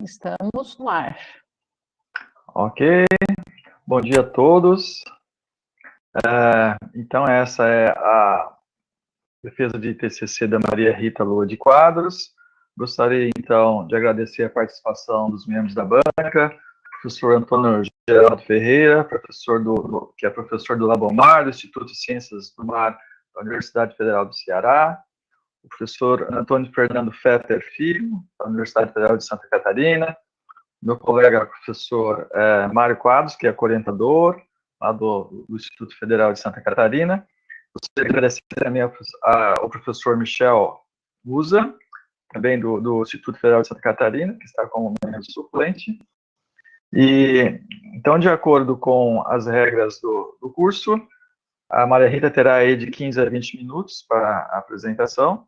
Estamos no ar. Ok, bom dia a todos. Então, essa é a defesa de TCC da Maria Rita Lua de Quadros. Gostaria, então, de agradecer a participação dos membros da banca, professor Antônio Geraldo Ferreira, que é professor do Labomar, do Instituto de Ciências do Mar da Universidade Federal do Ceará, o professor Antônio Fernando Fetter Filho, da Universidade Federal de Santa Catarina, meu colega professor Mário Quadros, que é orientador lá do Instituto Federal de Santa Catarina. Gostaria de agradecer também ao professor Michel Musa, também do Instituto Federal de Santa Catarina, que está como membro suplente. E, então, de acordo com as regras do curso, a Maria Rita terá aí de 15 a 20 minutos para a apresentação,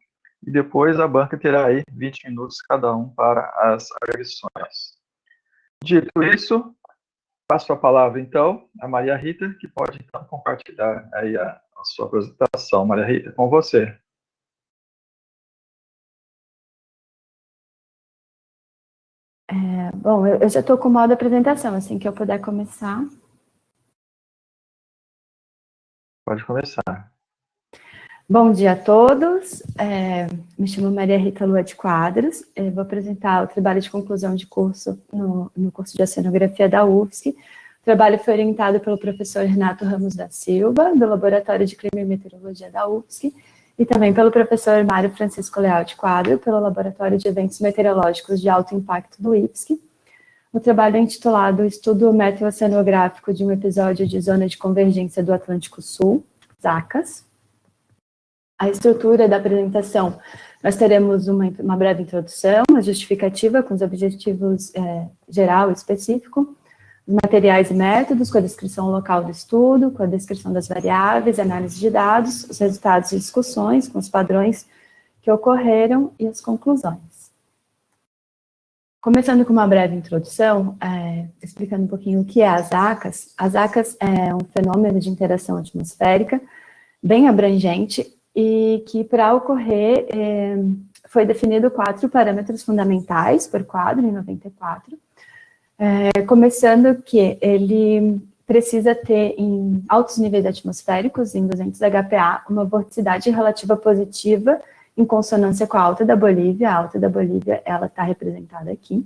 e depois a banca terá aí 20 minutos cada um para as agressões. Dito isso, passo a palavra, então, a Maria Rita, que pode, então, compartilhar aí a sua apresentação. Maria Rita, com você. Bom, eu já estou com o modo apresentação, assim que eu puder começar. Pode começar. Bom dia a todos, me chamo Maria Rita Lua de Quadros, vou apresentar o trabalho de conclusão de curso no curso de Oceanografia da UFSC. O trabalho foi orientado pelo professor Renato Ramos da Silva, do Laboratório de Clima e Meteorologia da UFSC, e também pelo professor Mário Francisco Leal de Quadro, pelo Laboratório de Eventos Meteorológicos de Alto Impacto do IFSC. O trabalho é intitulado Estudo Meteoceanográfico de um episódio de Zona de Convergência do Atlântico Sul, ZACAS. A estrutura da apresentação, nós teremos uma breve introdução, uma justificativa com os objetivos geral e específico, os materiais e métodos, com a descrição local do estudo, com a descrição das variáveis, análise de dados, os resultados e discussões, com os padrões que ocorreram e as conclusões. Começando com uma breve introdução, explicando um pouquinho o que é as ZACAS. As ZACAS é um fenômeno de interação atmosférica bem abrangente, e que, para ocorrer, foi definido 4 parâmetros fundamentais por quadro, em 94, começando que ele precisa ter, em altos níveis atmosféricos, em 200 HPA, uma vorticidade relativa positiva, em consonância com a alta da Bolívia. A alta da Bolívia, ela está representada aqui.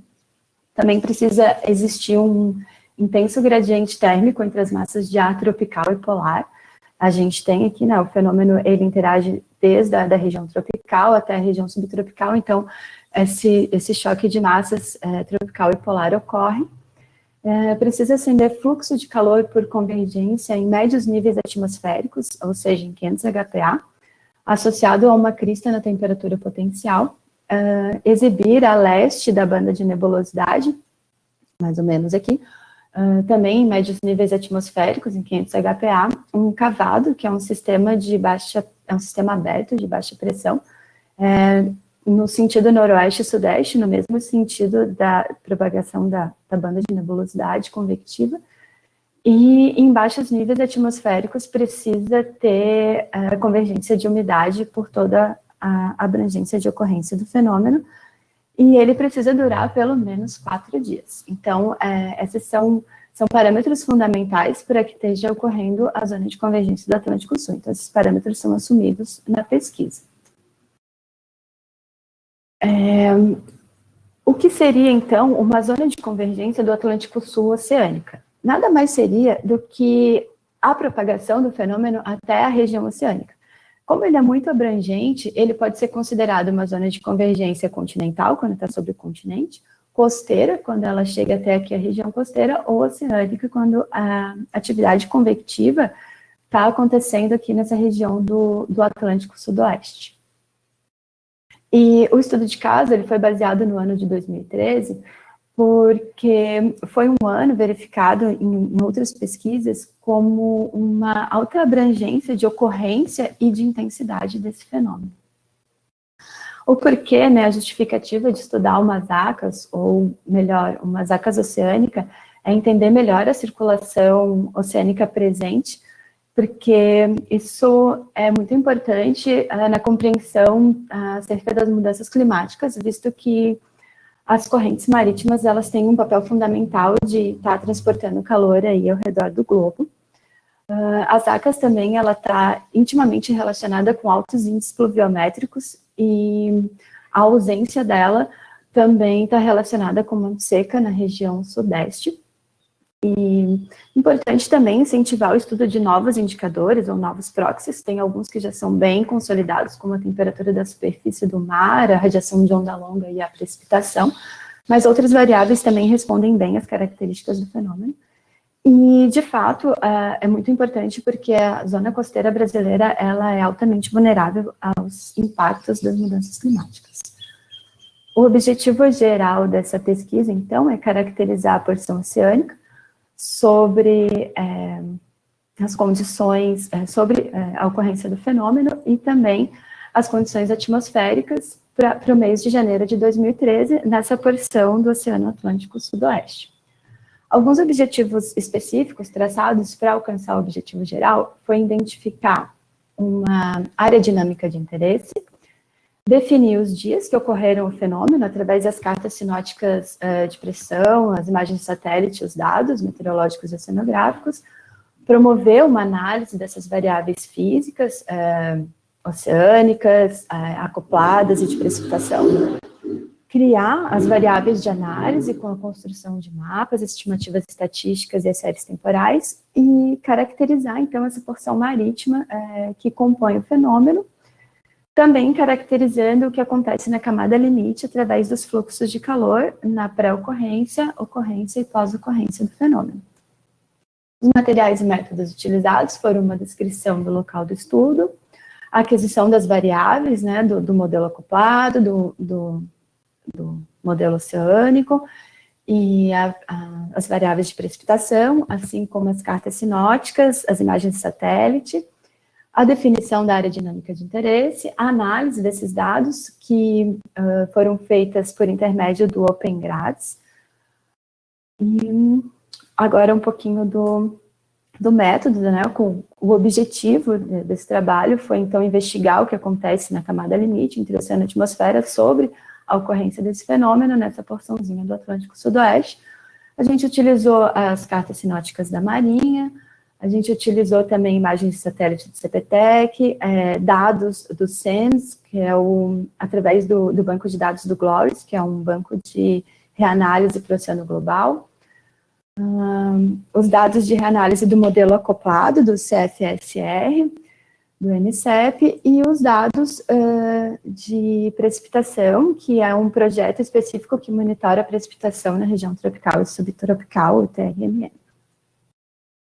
Também precisa existir um intenso gradiente térmico entre as massas de ar tropical e polar. A gente tem aqui, né, o fenômeno, ele interage desde a região tropical até a região subtropical, então esse choque de massas tropical e polar ocorre. Precisa acender fluxo de calor por convergência em médios níveis atmosféricos, ou seja, em 500 HPA, associado a uma crista na temperatura potencial, exibir a leste da banda de nebulosidade, mais ou menos aqui, também em médios níveis atmosféricos, em 500 HPA, um cavado, que é um sistema aberto de baixa pressão, no sentido noroeste e sudeste, no mesmo sentido da propagação da banda de nebulosidade convectiva, e em baixos níveis atmosféricos precisa ter convergência de umidade por toda a abrangência de ocorrência do fenômeno, e ele precisa durar pelo menos 4 dias. Então, esses são parâmetros fundamentais para que esteja ocorrendo a zona de convergência do Atlântico Sul. Então, esses parâmetros são assumidos na pesquisa. O que seria, então, uma zona de convergência do Atlântico Sul oceânica? Nada mais seria do que a propagação do fenômeno até a região oceânica. Como ele é muito abrangente, ele pode ser considerado uma zona de convergência continental, quando está sobre o continente, costeira, quando ela chega até aqui a região costeira, ou oceânica, quando a atividade convectiva está acontecendo aqui nessa região do Atlântico Sudoeste. E o estudo de caso, ele foi baseado no ano de 2013, porque foi um ano verificado em outras pesquisas como uma alta abrangência de ocorrência e de intensidade desse fenômeno. O porquê, né, a justificativa de estudar uma ZACAS, ou melhor, uma ZACAS oceânica, é entender melhor a circulação oceânica presente, porque isso é muito importante na compreensão acerca das mudanças climáticas, visto que as correntes marítimas, elas têm um papel fundamental de estar transportando calor aí ao redor do globo. As ACAS também, ela está intimamente relacionada com altos índices pluviométricos e a ausência dela também está relacionada com uma seca na região sudeste. E importante também incentivar o estudo de novos indicadores ou novos proxies, tem alguns que já são bem consolidados, como a temperatura da superfície do mar, a radiação de onda longa e a precipitação, mas outras variáveis também respondem bem às características do fenômeno. E, de fato, é muito importante porque a zona costeira brasileira, ela é altamente vulnerável aos impactos das mudanças climáticas. O objetivo geral dessa pesquisa, então, é caracterizar a porção oceânica sobre as condições, sobre a ocorrência do fenômeno e também as condições atmosféricas para o mês de janeiro de 2013, nessa porção do Oceano Atlântico Sudoeste. Alguns objetivos específicos traçados para alcançar o objetivo geral foi identificar uma área dinâmica de interesse, definir os dias que ocorreram o fenômeno através das cartas sinóticas de pressão, as imagens de satélite, os dados meteorológicos e oceanográficos, promover uma análise dessas variáveis físicas, oceânicas, acopladas e de precipitação, criar as variáveis de análise com a construção de mapas, estimativas estatísticas e as séries temporais, e caracterizar, então, essa porção marítima que compõe o fenômeno, também caracterizando o que acontece na camada limite através dos fluxos de calor na pré-ocorrência, ocorrência e pós-ocorrência do fenômeno. Os materiais e métodos utilizados foram uma descrição do local do estudo, a aquisição das variáveis, né, do modelo acoplado, do modelo oceânico, e as variáveis de precipitação, assim como as cartas sinóticas, as imagens de satélite, a definição da área dinâmica de interesse, a análise desses dados que foram feitas por intermédio do OpenGRADS. E agora um pouquinho do método, né? O objetivo desse trabalho foi, então, investigar o que acontece na camada limite entre oceano e atmosfera sobre a ocorrência desse fenômeno nessa porçãozinha do Atlântico Sudoeste. A gente utilizou as cartas sinóticas da Marinha, a gente utilizou também imagens de satélite do CPTEC, dados do SENS, que é através do banco de dados do GLORIS, que é um banco de reanálise para o oceano global, os dados de reanálise do modelo acoplado, do CFSR, do NCEP, e os dados de precipitação, que é um projeto específico que monitora a precipitação na região tropical e subtropical, o TRMM.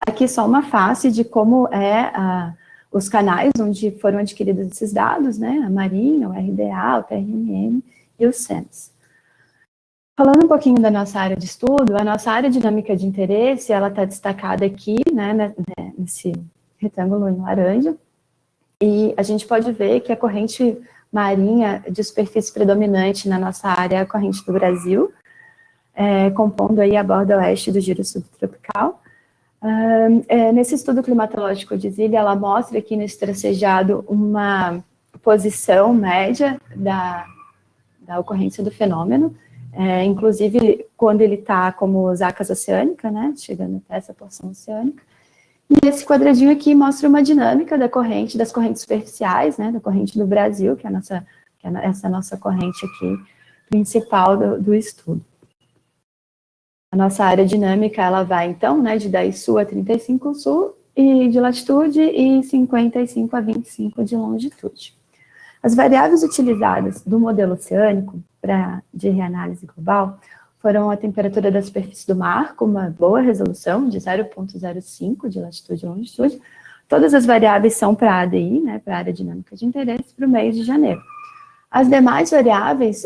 Aqui só uma face de como os canais onde foram adquiridos esses dados, né, a Marinha, o RDA, o TRMM e o SENS. Falando um pouquinho da nossa área de estudo, a nossa área dinâmica de interesse, ela está destacada aqui, né, nesse retângulo em laranja, e a gente pode ver que a corrente marinha de superfície predominante na nossa área é a corrente do Brasil, compondo aí a borda oeste do giro subtropical. Nesse estudo climatológico de Zilli, ela mostra aqui nesse tracejado uma posição média da ocorrência do fenômeno, inclusive quando ele está como Zacas oceânica, né, chegando até essa porção oceânica. E esse quadradinho aqui mostra uma dinâmica das correntes superficiais, né, da corrente do Brasil, que é essa nossa corrente aqui principal do estudo. A nossa área dinâmica, ela vai, então, né, de 10 sul a 35 sul, e de latitude, e 55 a 25 de longitude. As variáveis utilizadas do modelo oceânico de reanálise global foram a temperatura da superfície do mar, com uma boa resolução, de 0,05 de latitude e longitude. Todas as variáveis são para a ADI, né, para a área dinâmica de interesse, para o mês de janeiro. As demais variáveis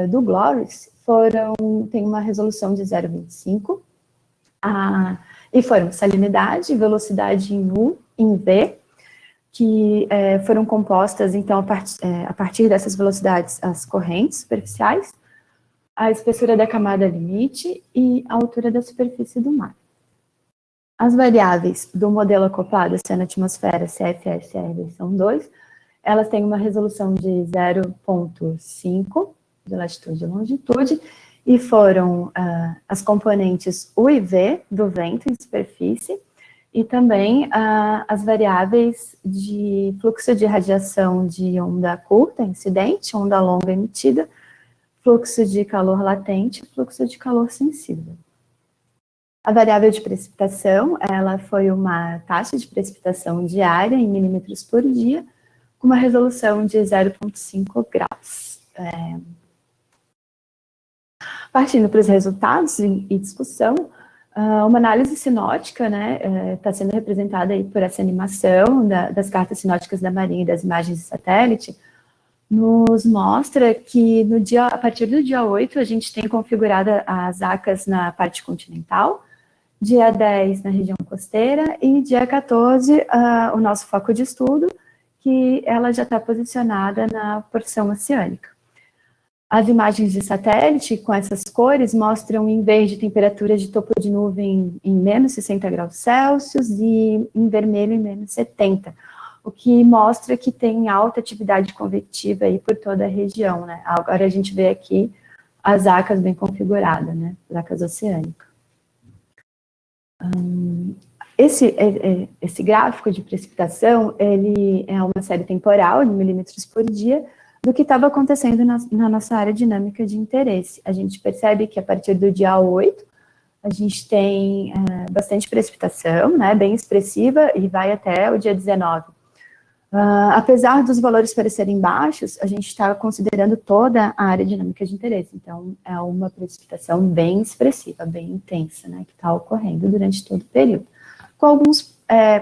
do GLORIS têm uma resolução de 0,25, e foram salinidade, velocidade em U, em V, que foram compostas, então, a partir dessas velocidades, as correntes superficiais, a espessura da camada limite e a altura da superfície do mar. As variáveis do modelo acoplado oceano-atmosfera CFSR versão 2, elas têm uma resolução de 0,5 de latitude e longitude, e foram as componentes U e V do vento em superfície, e também as variáveis de fluxo de radiação de onda curta, incidente, onda longa emitida, fluxo de calor latente, fluxo de calor sensível. A variável de precipitação, ela foi uma taxa de precipitação diária em milímetros por dia, com uma resolução de 0,5 graus. Partindo para os resultados e discussão, uma análise sinótica, né, está sendo representada aí por essa animação das cartas sinóticas da Marinha e das imagens de satélite, nos mostra que a partir do dia 8 a gente tem configurada as ACAS na parte continental, dia 10 na região costeira e dia 14 o nosso foco de estudo, que ela já está posicionada na porção oceânica. As imagens de satélite com essas cores mostram em verde temperaturas de topo de nuvem em menos 60 graus Celsius e em vermelho em menos 70, o que mostra que tem alta atividade convectiva aí por toda a região, né? Agora a gente vê aqui as ACAS bem configuradas, né? As ACAS oceânicas. Esse gráfico de precipitação, ele é uma série temporal de milímetros por dia do que estava acontecendo na nossa área dinâmica de interesse. A gente percebe que a partir do dia 8, a gente tem bastante precipitação, né, bem expressiva, e vai até o dia 19. Apesar dos valores parecerem baixos, a gente está considerando toda a área dinâmica de interesse, então é uma precipitação bem expressiva, bem intensa, né, que está ocorrendo durante todo o período, com alguns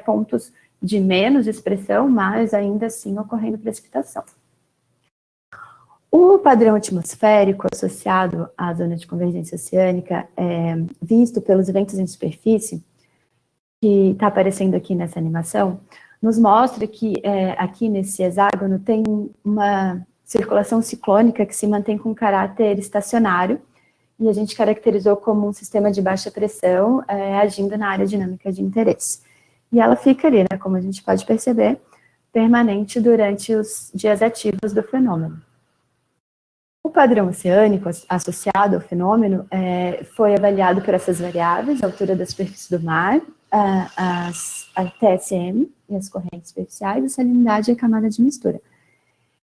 pontos de menos expressão, mas ainda assim ocorrendo precipitação. O padrão atmosférico associado à zona de convergência oceânica, visto pelos ventos em superfície, que está aparecendo aqui nessa animação, nos mostra que aqui nesse hexágono tem uma circulação ciclônica que se mantém com caráter estacionário, e a gente caracterizou como um sistema de baixa pressão agindo na área dinâmica de interesse. E ela fica ali, né, como a gente pode perceber, permanente durante os dias ativos do fenômeno. O padrão oceânico associado ao fenômeno foi avaliado por essas variáveis, a altura da superfície do mar, a TSM e as correntes superficiais, a salinidade e a camada de mistura.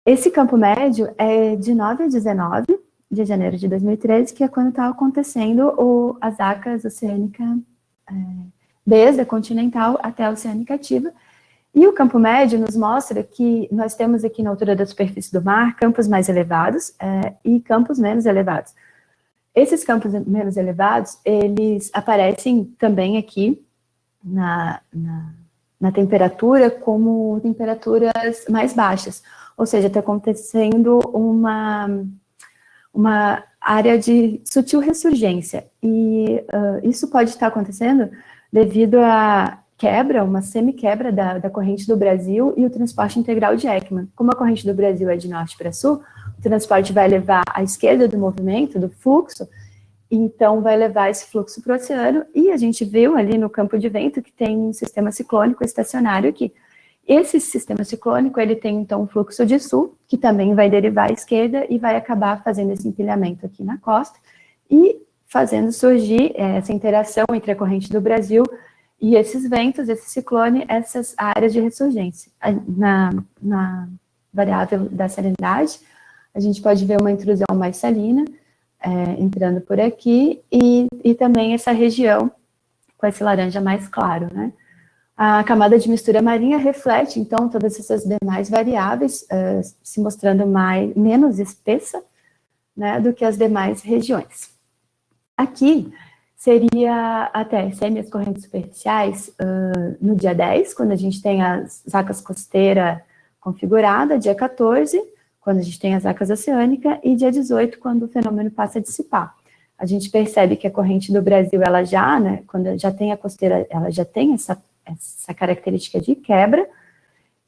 Esse campo médio é de 9 a 19 de janeiro de 2013, que é quando está acontecendo as ACAS oceânica, desde a continental até a oceânica ativa. E o campo médio nos mostra que nós temos aqui na altura da superfície do mar campos mais elevados e campos menos elevados. Esses campos menos elevados, eles aparecem também aqui na temperatura como temperaturas mais baixas, ou seja, está acontecendo uma área de sutil ressurgência, e isso pode estar acontecendo devido a uma semi-quebra da corrente do Brasil e o transporte integral de Ekman. Como a corrente do Brasil é de norte para sul, o transporte vai levar à esquerda do movimento, do fluxo, então vai levar esse fluxo para o oceano, e a gente viu ali no campo de vento que tem um sistema ciclônico estacionário aqui. Esse sistema ciclônico, ele tem então um fluxo de sul, que também vai derivar à esquerda e vai acabar fazendo esse empilhamento aqui na costa, e fazendo surgir essa interação entre a corrente do Brasil e esses ventos, esse ciclone, essas áreas de ressurgência. Na variável da salinidade, a gente pode ver uma intrusão mais salina entrando por aqui, e também essa região com esse laranja mais claro, né? A camada de mistura marinha reflete, então, todas essas demais variáveis, se mostrando menos espessa, né, do que as demais regiões. Aqui seria até as correntes superficiais no dia 10, quando a gente tem as ACAS costeira configurada, dia 14, quando a gente tem as ACAS oceânica, e dia 18, quando o fenômeno passa a dissipar. A gente percebe que a corrente do Brasil, ela já, né, quando já tem a costeira, ela já tem essa característica de quebra,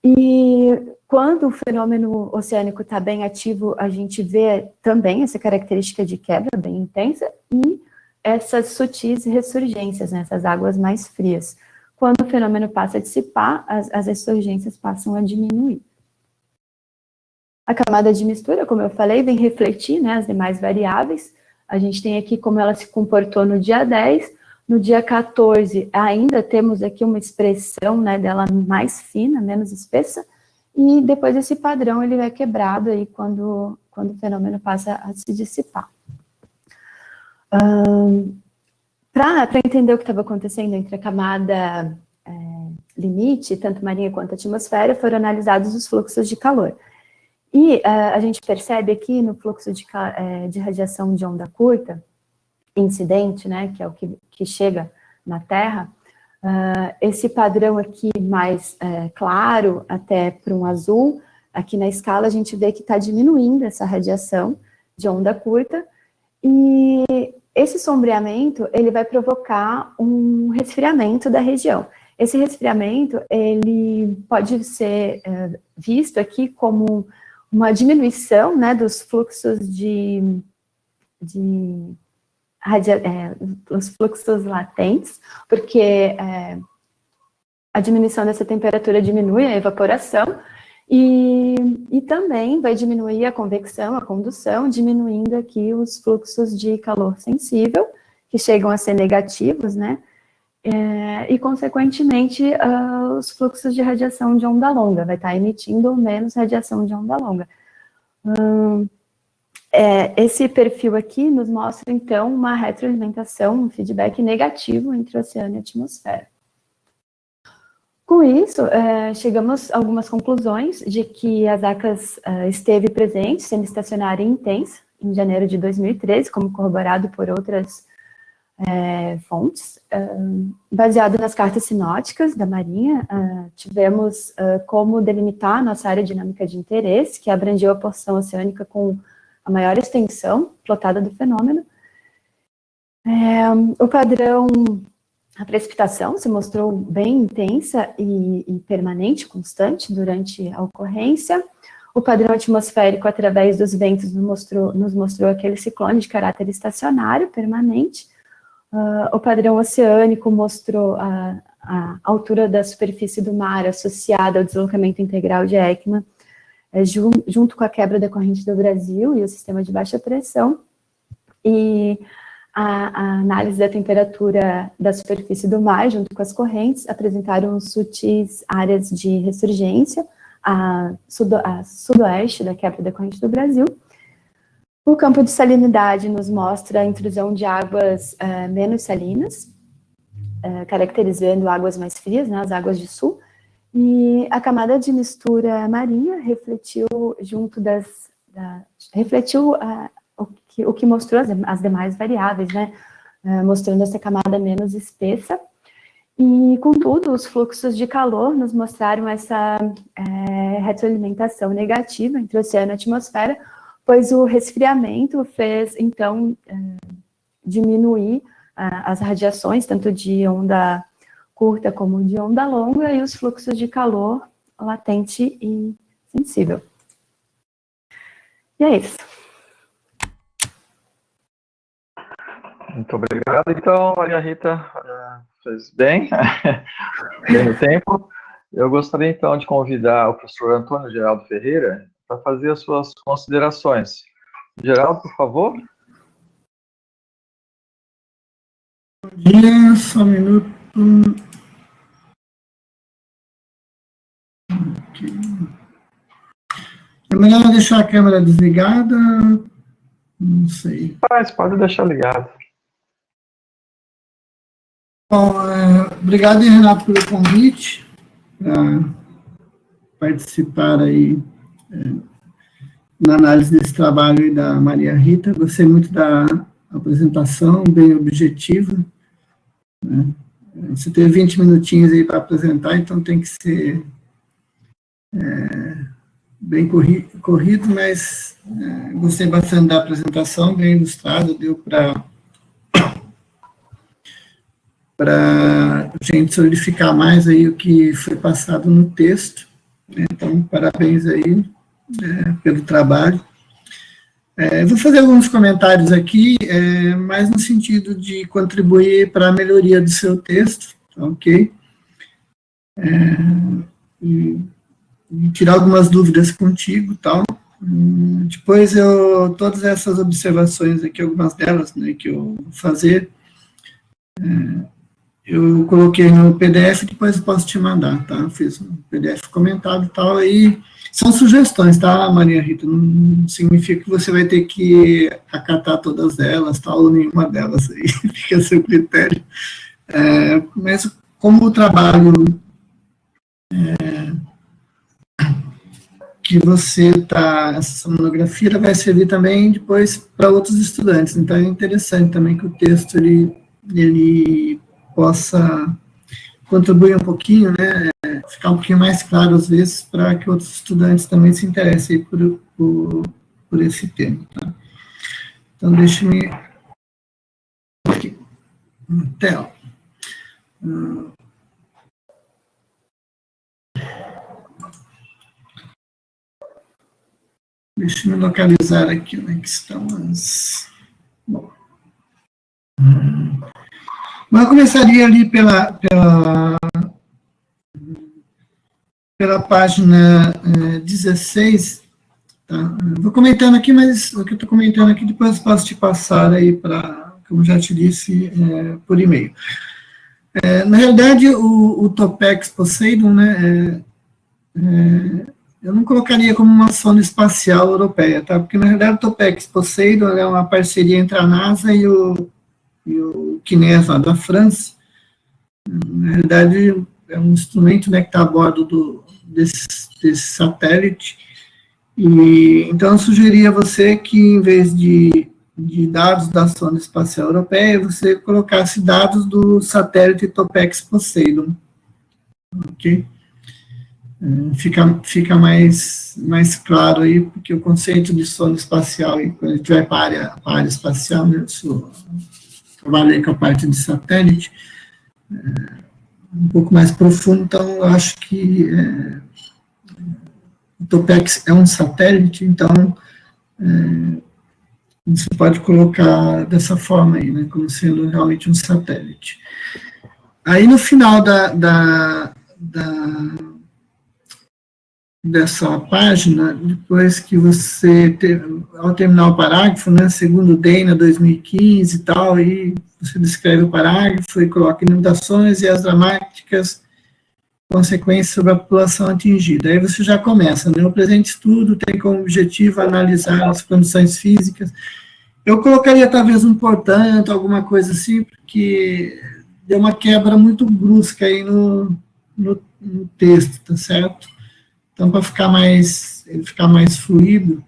e quando o fenômeno oceânico está bem ativo, a gente vê também essa característica de quebra bem intensa, e essas sutis ressurgências, né, essas águas mais frias. Quando o fenômeno passa a dissipar, as ressurgências passam a diminuir. A camada de mistura, como eu falei, vem refletir, né, as demais variáveis. A gente tem aqui como ela se comportou no dia 10, no dia 14 ainda temos aqui uma expressão, né, dela mais fina, menos espessa, e depois esse padrão ele é quebrado aí quando o fenômeno passa a se dissipar. Para entender o que estava acontecendo entre a camada limite, tanto marinha quanto atmosfera, foram analisados os fluxos de calor. E a gente percebe aqui no fluxo de radiação de onda curta, incidente, né, que é o que chega na Terra, esse padrão aqui mais claro, até para um azul, aqui na escala a gente vê que está diminuindo essa radiação de onda curta, e esse sombreamento, ele vai provocar um resfriamento da região. Esse resfriamento, ele pode ser visto aqui como uma diminuição, né, dos fluxos os fluxos latentes, porque a diminuição dessa temperatura diminui a evaporação, e também vai diminuir a convecção, a condução, diminuindo aqui os fluxos de calor sensível, que chegam a ser negativos, né, e, consequentemente, os fluxos de radiação de onda longa, vai estar emitindo menos radiação de onda longa. Esse perfil aqui nos mostra, então, uma retroalimentação, um feedback negativo entre o oceano e a atmosfera. Com isso, chegamos a algumas conclusões de que as ACAS esteve presente, sendo estacionária intensa, em janeiro de 2013, como corroborado por outras fontes. Baseado nas cartas sinóticas da Marinha, tivemos como delimitar a nossa área dinâmica de interesse, que abrangeu a porção oceânica com a maior extensão plotada do fenômeno. O padrão, a precipitação se mostrou bem intensa e permanente, constante, durante a ocorrência. O padrão atmosférico, através dos ventos, nos mostrou aquele ciclone de caráter estacionário, permanente. O padrão oceânico mostrou a altura da superfície do mar associada ao deslocamento integral de Ekman, junto com a quebra da corrente do Brasil e o sistema de baixa pressão, e a análise da temperatura da superfície do mar, junto com as correntes, apresentaram sutis áreas de ressurgência a sudoeste da quebra da corrente do Brasil. O campo de salinidade nos mostra a intrusão de águas menos salinas, caracterizando águas mais frias, né, as águas de sul, e a camada de mistura marinha refletiu o que mostrou as demais variáveis, né, mostrando essa camada menos espessa. E, contudo, os fluxos de calor nos mostraram essa retroalimentação negativa entre o oceano e a atmosfera, pois o resfriamento fez, então, diminuir as radiações, tanto de onda curta como de onda longa, e os fluxos de calor latente e sensível. E é isso. Muito obrigado. Então, Maria Rita fez bem, bem no tempo. Eu gostaria, então, de convidar o professor Antônio Geraldo Ferreira para fazer as suas considerações. Geraldo, por favor. Bom dia, só um minuto. É melhor deixar a câmera desligada? Não sei. Pode deixar ligado. Bom, obrigado, Renato, pelo convite para participar aí na análise desse trabalho aí da Maria Rita. Gostei muito da apresentação, bem objetiva, né? Você teve 20 minutinhos aí para apresentar, então tem que ser bem corrido, mas gostei bastante da apresentação, bem ilustrado, deu para a gente solidificar mais aí o que foi passado no texto. Então, parabéns aí pelo trabalho. Vou fazer alguns comentários aqui, mais no sentido de contribuir para a melhoria do seu texto, ok? E tirar algumas dúvidas contigo, tal. Depois, todas essas observações aqui, algumas delas, né, que eu vou fazer, eu coloquei no PDF, depois eu posso te mandar, tá? Eu fiz um PDF comentado e tal, aí são sugestões, tá, Maria Rita? Não significa que você vai ter que acatar todas elas, tal, ou nenhuma delas aí, fica a seu critério. Mas como o trabalho que você está, essa monografia vai servir também depois para outros estudantes, então é interessante também que o texto, ele possa contribuir um pouquinho, né, ficar um pouquinho mais claro às vezes, para que outros estudantes também se interessem por esse tema, tá? Então, deixe-me aqui, na tela. Deixa eu localizar aqui onde que estão as... Bom, eu começaria ali pela página 16, tá? Vou comentando aqui, mas o que eu estou comentando aqui depois eu posso te passar aí para, como já te disse, por e-mail. Na realidade, o Topex Poseidon, né, eu não colocaria como uma sonda espacial europeia, tá? Porque, na realidade, o Topex Poseidon é uma parceria entre a NASA e o CNES, lá da França. Na realidade, é um instrumento, né, que está a bordo desse satélite. E, então, eu sugeria a você que, em vez de dados da sonda espacial europeia, você colocasse dados do satélite Topex Poseidon. Ok? Fica mais claro aí, porque o conceito de sonda espacial, quando a gente vai para a área espacial, né, eu trabalhei com a parte de satélite, um pouco mais profundo, então eu acho que o Topex é um satélite, então você pode colocar dessa forma aí, né, como sendo realmente um satélite. Aí no final dessa página, depois que você, ao terminar o parágrafo, né, segundo o DENA 2015 e tal, aí você descreve o parágrafo e coloca inundações e as dramáticas consequências sobre a população atingida. Aí você já começa, né, o presente estudo tem como objetivo analisar as condições físicas. Eu colocaria talvez um portanto, alguma coisa assim, porque deu uma quebra muito brusca aí no texto, tá certo? Então, para ele ficar mais fluido,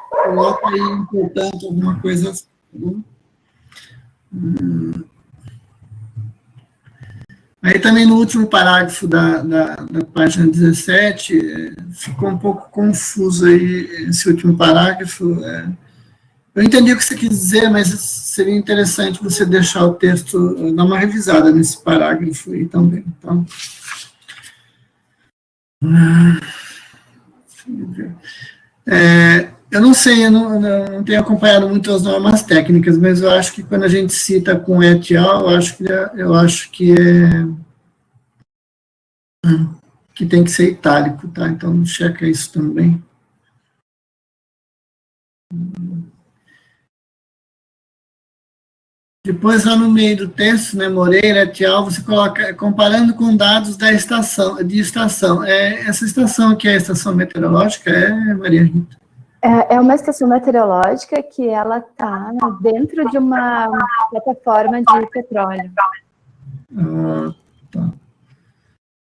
coloca aí, portanto, alguma coisa assim. Aí também no último parágrafo da página 17, ficou um pouco confuso aí esse último parágrafo. Eu entendi o que você quis dizer, mas seria interessante você deixar o texto, dar uma revisada nesse parágrafo aí também. Então, eu não sei, eu não tenho acompanhado muito as normas técnicas, mas eu acho que quando a gente cita com et al, eu acho que tem que ser itálico, tá? Então, checa isso também. Depois, lá no meio do texto, né, Moreira, et al, você coloca, comparando com dados de estação. Essa estação aqui é a estação meteorológica, Maria Rita? É uma estação meteorológica que ela está dentro de uma plataforma de petróleo. Tá.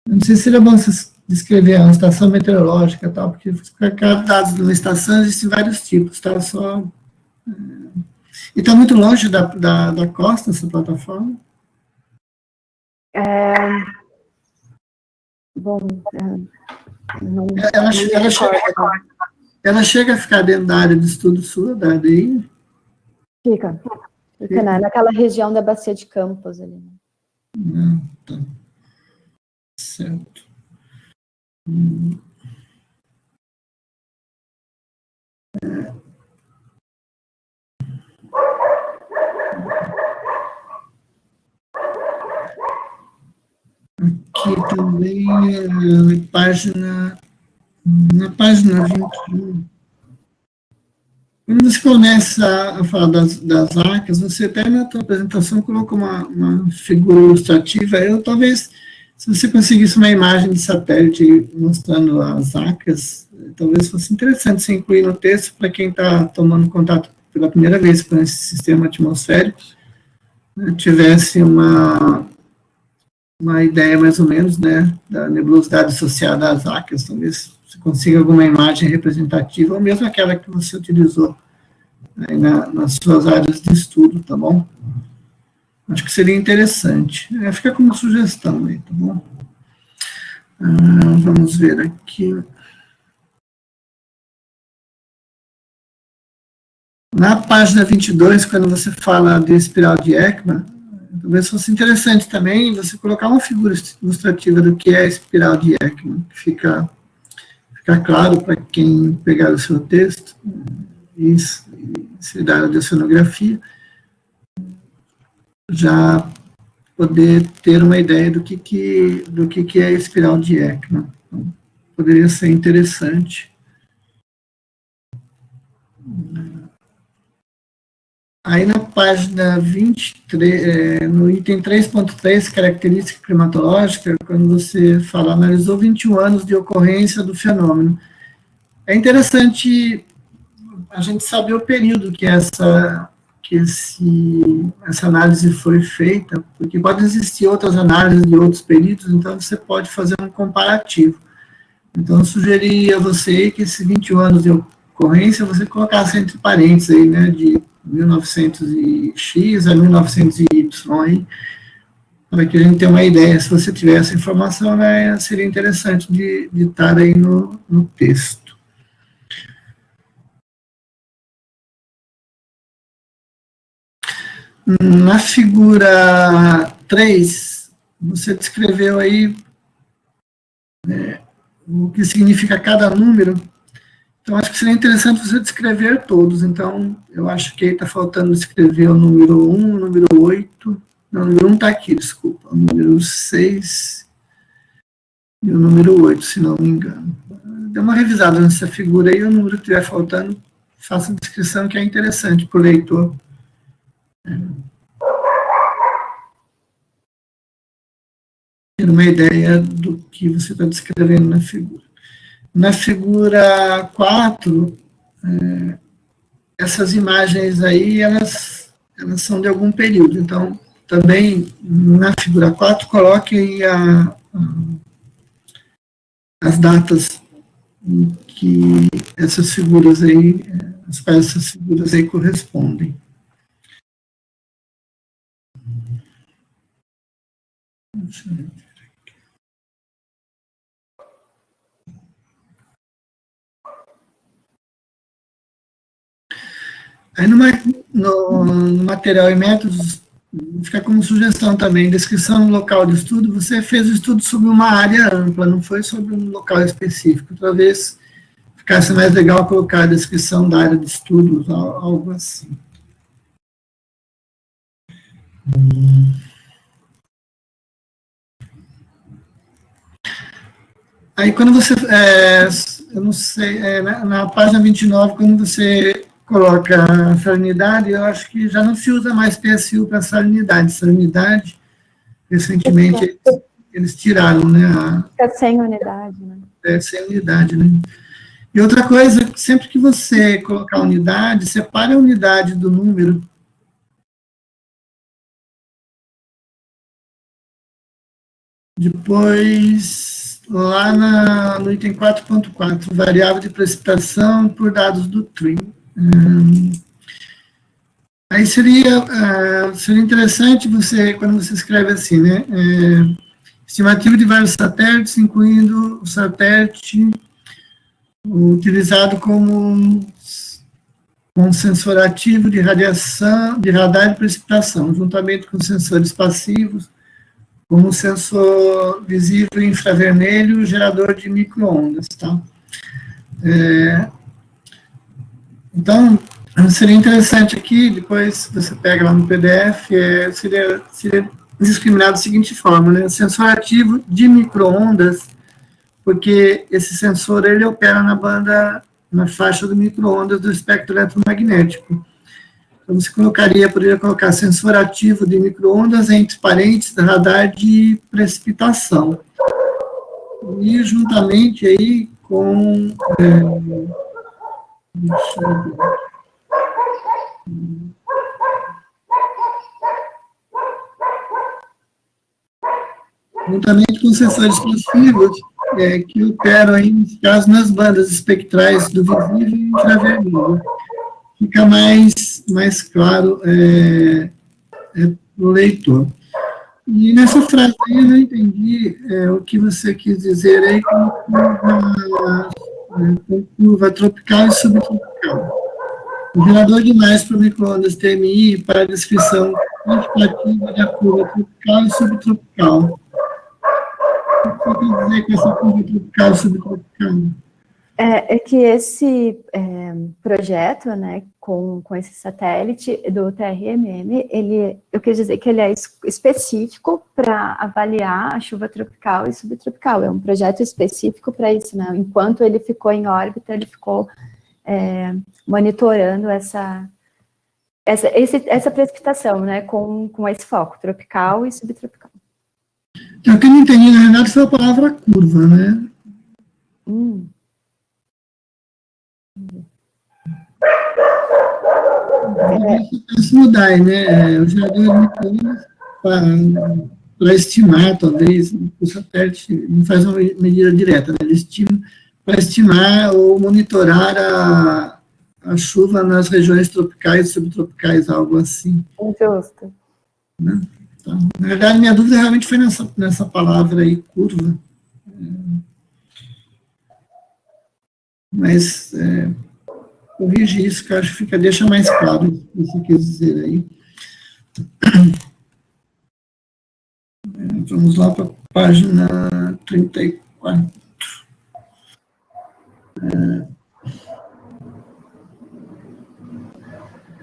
Eu não sei se seria bom você descrever uma estação meteorológica, tal, porque cada dados de uma estação existem vários tipos, tá? E está muito longe da costa essa plataforma? Bom, não ela chega a ficar dentro da área de estudo sua, da ADI? Fica naquela região da Bacia de Campos ali. Tá. Certo. Aqui também, página Na página 21, quando você começa a falar das ACAs, você até na tua apresentação colocou uma figura ilustrativa. Eu talvez, se você conseguisse uma imagem de satélite mostrando as ACAs, talvez fosse interessante você incluir no texto para quem está tomando contato pela primeira vez com esse sistema atmosférico, né, tivesse uma ideia mais ou menos, né, da nebulosidade associada às ACAs. Talvez você consiga alguma imagem representativa, ou mesmo aquela que você utilizou aí nas suas áreas de estudo, tá bom? Acho que seria interessante. Fica como sugestão aí, tá bom? Vamos ver aqui. Na página 22, quando você fala de espiral de Ekman, talvez fosse interessante também você colocar uma figura ilustrativa do que é a espiral de Ekman, que fica claro para quem pegar o seu texto e se dar a oceanografia, já poder ter uma ideia do que é a espiral de Ekman. Então, poderia ser interessante. Aí na página 23, no item 3.3, característica climatológica, quando você fala, analisou 21 anos de ocorrência do fenômeno. É interessante a gente saber o período que essa análise foi feita, porque pode existir outras análises de outros períodos, então você pode fazer um comparativo. Então, eu sugeriria a você que esses 21 anos de ocorrência, você colocasse entre parênteses aí, né, de 1900x a 1900y, aí, para que a gente tenha uma ideia. Se você tiver essa informação, né, seria interessante de estar aí no texto. Na figura 3, você descreveu aí o que significa cada número. Então, acho que seria interessante você descrever todos. Então, eu acho que aí está faltando descrever o número 1, o número 8. Não, o número 1 está aqui, desculpa. O número 6 e o número 8, se não me engano. Dê uma revisada nessa figura aí, o número que estiver faltando, faça a descrição que é interessante para o leitor. Ter uma ideia do que você está descrevendo na figura. Na figura 4, essas imagens aí, elas são de algum período. Então, também, na figura 4, coloque aí as datas em que essas figuras aí, as quais essas figuras aí correspondem. Deixa eu ver. Aí no material e métodos, fica como sugestão também, descrição do local de estudo, você fez o estudo sobre uma área ampla, não foi sobre um local específico. Talvez ficasse mais legal colocar a descrição da área de estudo, algo assim. Aí quando você, eu não sei, na página 29, quando você coloca a salinidade, eu acho que já não se usa mais PSU para salinidade. Salinidade, recentemente, eles tiraram, né? Fica sem unidade, né? Sem unidade, né? E outra coisa, sempre que você colocar unidade, separe a unidade do número. Depois, lá no item 4.4, variável de precipitação por dados do TRIM. Aí seria interessante você, quando você escreve assim, né, estimativa de vários satélites, incluindo o satélite utilizado como um sensor ativo de radiação, de radar de precipitação, juntamente com sensores passivos, como sensor visível infravermelho, gerador de micro-ondas, tá? Então, seria interessante aqui, depois você pega lá no PDF, seria discriminado da seguinte forma, né? Sensor ativo de micro-ondas porque esse sensor, ele opera na faixa do micro-ondas do espectro eletromagnético. Então, você poderia colocar sensor ativo de micro-ondas entre parênteses, radar de precipitação. E juntamente aí com... deixa eu ver. Juntamente com sensores passivos, que operam, aí, nesse caso, nas bandas espectrais do visível e infravermelho. Fica mais claro para o leitor. E nessa frase aí eu não entendi o que você quis dizer aí com curva tropical e subtropical. O gerador de imagem para o micro-ondas TMI para a descrição quantitativa da curva tropical e subtropical. O que você quer dizer com essa curva tropical e subtropical? É que esse projeto, né, com esse satélite do TRMM, eu quis dizer que ele é específico para avaliar a chuva tropical e subtropical. É um projeto específico para isso, né? Enquanto ele ficou em órbita, ele ficou monitorando essa precipitação, né, com esse foco, tropical e subtropical. O que eu não entendi, na verdade, foi a palavra curva, né? Isso mudar, né? O gerador de micro-ondas para estimar, talvez, o satélite não faz uma medida direta, né? Ele estima para estimar ou monitorar a chuva nas regiões tropicais e subtropicais, algo assim. Justo. Né? Então, na verdade, minha dúvida realmente foi nessa palavra aí, curva. Mas corrige isso, que eu acho que deixa mais claro o que você quis dizer aí. Vamos lá para a página 34.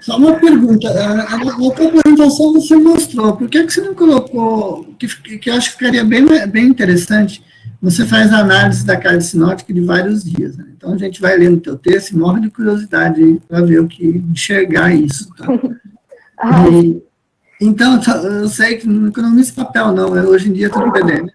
Só uma pergunta, na tua apresentação você mostrou, por que você não colocou, que eu acho que ficaria bem interessante, você faz a análise da carga sinótica de vários dias, né? Então a gente vai lendo o teu texto e morre de curiosidade para ver enxergar isso. Tá? Então, eu sei que não economiza papel não, hoje em dia é tudo PDF, né?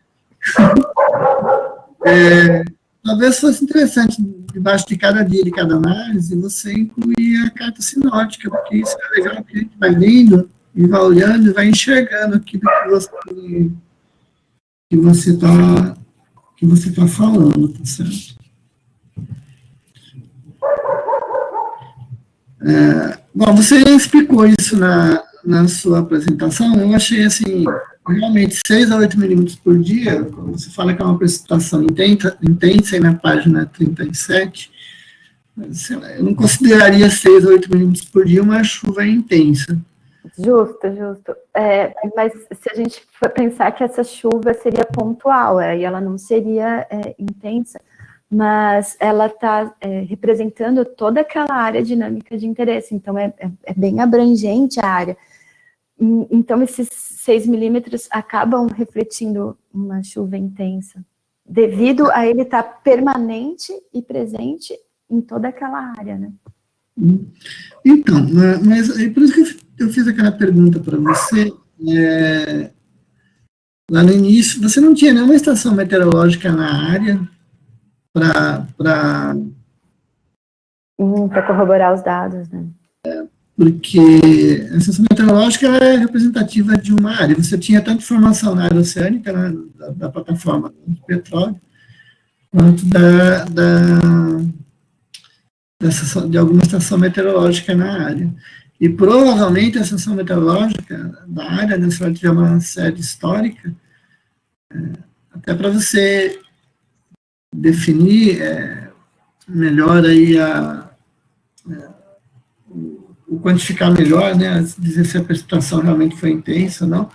Talvez fosse interessante, debaixo de cada dia, de cada análise, você incluir a carta sinótica, porque isso é legal, que a gente vai lendo e vai olhando e vai enxergando aquilo que você está falando, tá certo? Bom, você explicou isso na sua apresentação, eu achei assim, realmente 6 a 8 milímetros por dia, quando você fala que é uma precipitação intensa aí na página 37, sei lá, eu não consideraria 6 a 8 milímetros por dia uma chuva intensa. Justo. Mas se a gente for pensar que essa chuva seria pontual, e ela não seria intensa, mas ela está representando toda aquela área dinâmica de interesse, então é bem abrangente a área. Então, esses 6 milímetros acabam refletindo uma chuva intensa, devido a ele estar permanente e presente em toda aquela área, né? Então, mas é por isso que eu fiz aquela pergunta para você, lá no início, você não tinha nenhuma estação meteorológica na área para corroborar os dados, né? Porque a estação meteorológica é representativa de uma área. Você tinha tanta informação na área oceânica, né, da plataforma do petróleo, quanto de alguma estação meteorológica na área. E provavelmente a estação meteorológica da área, né, se ela tiver uma série histórica, até para você definir melhor aí o quantificar melhor, né, dizer se a precipitação realmente foi intensa ou não.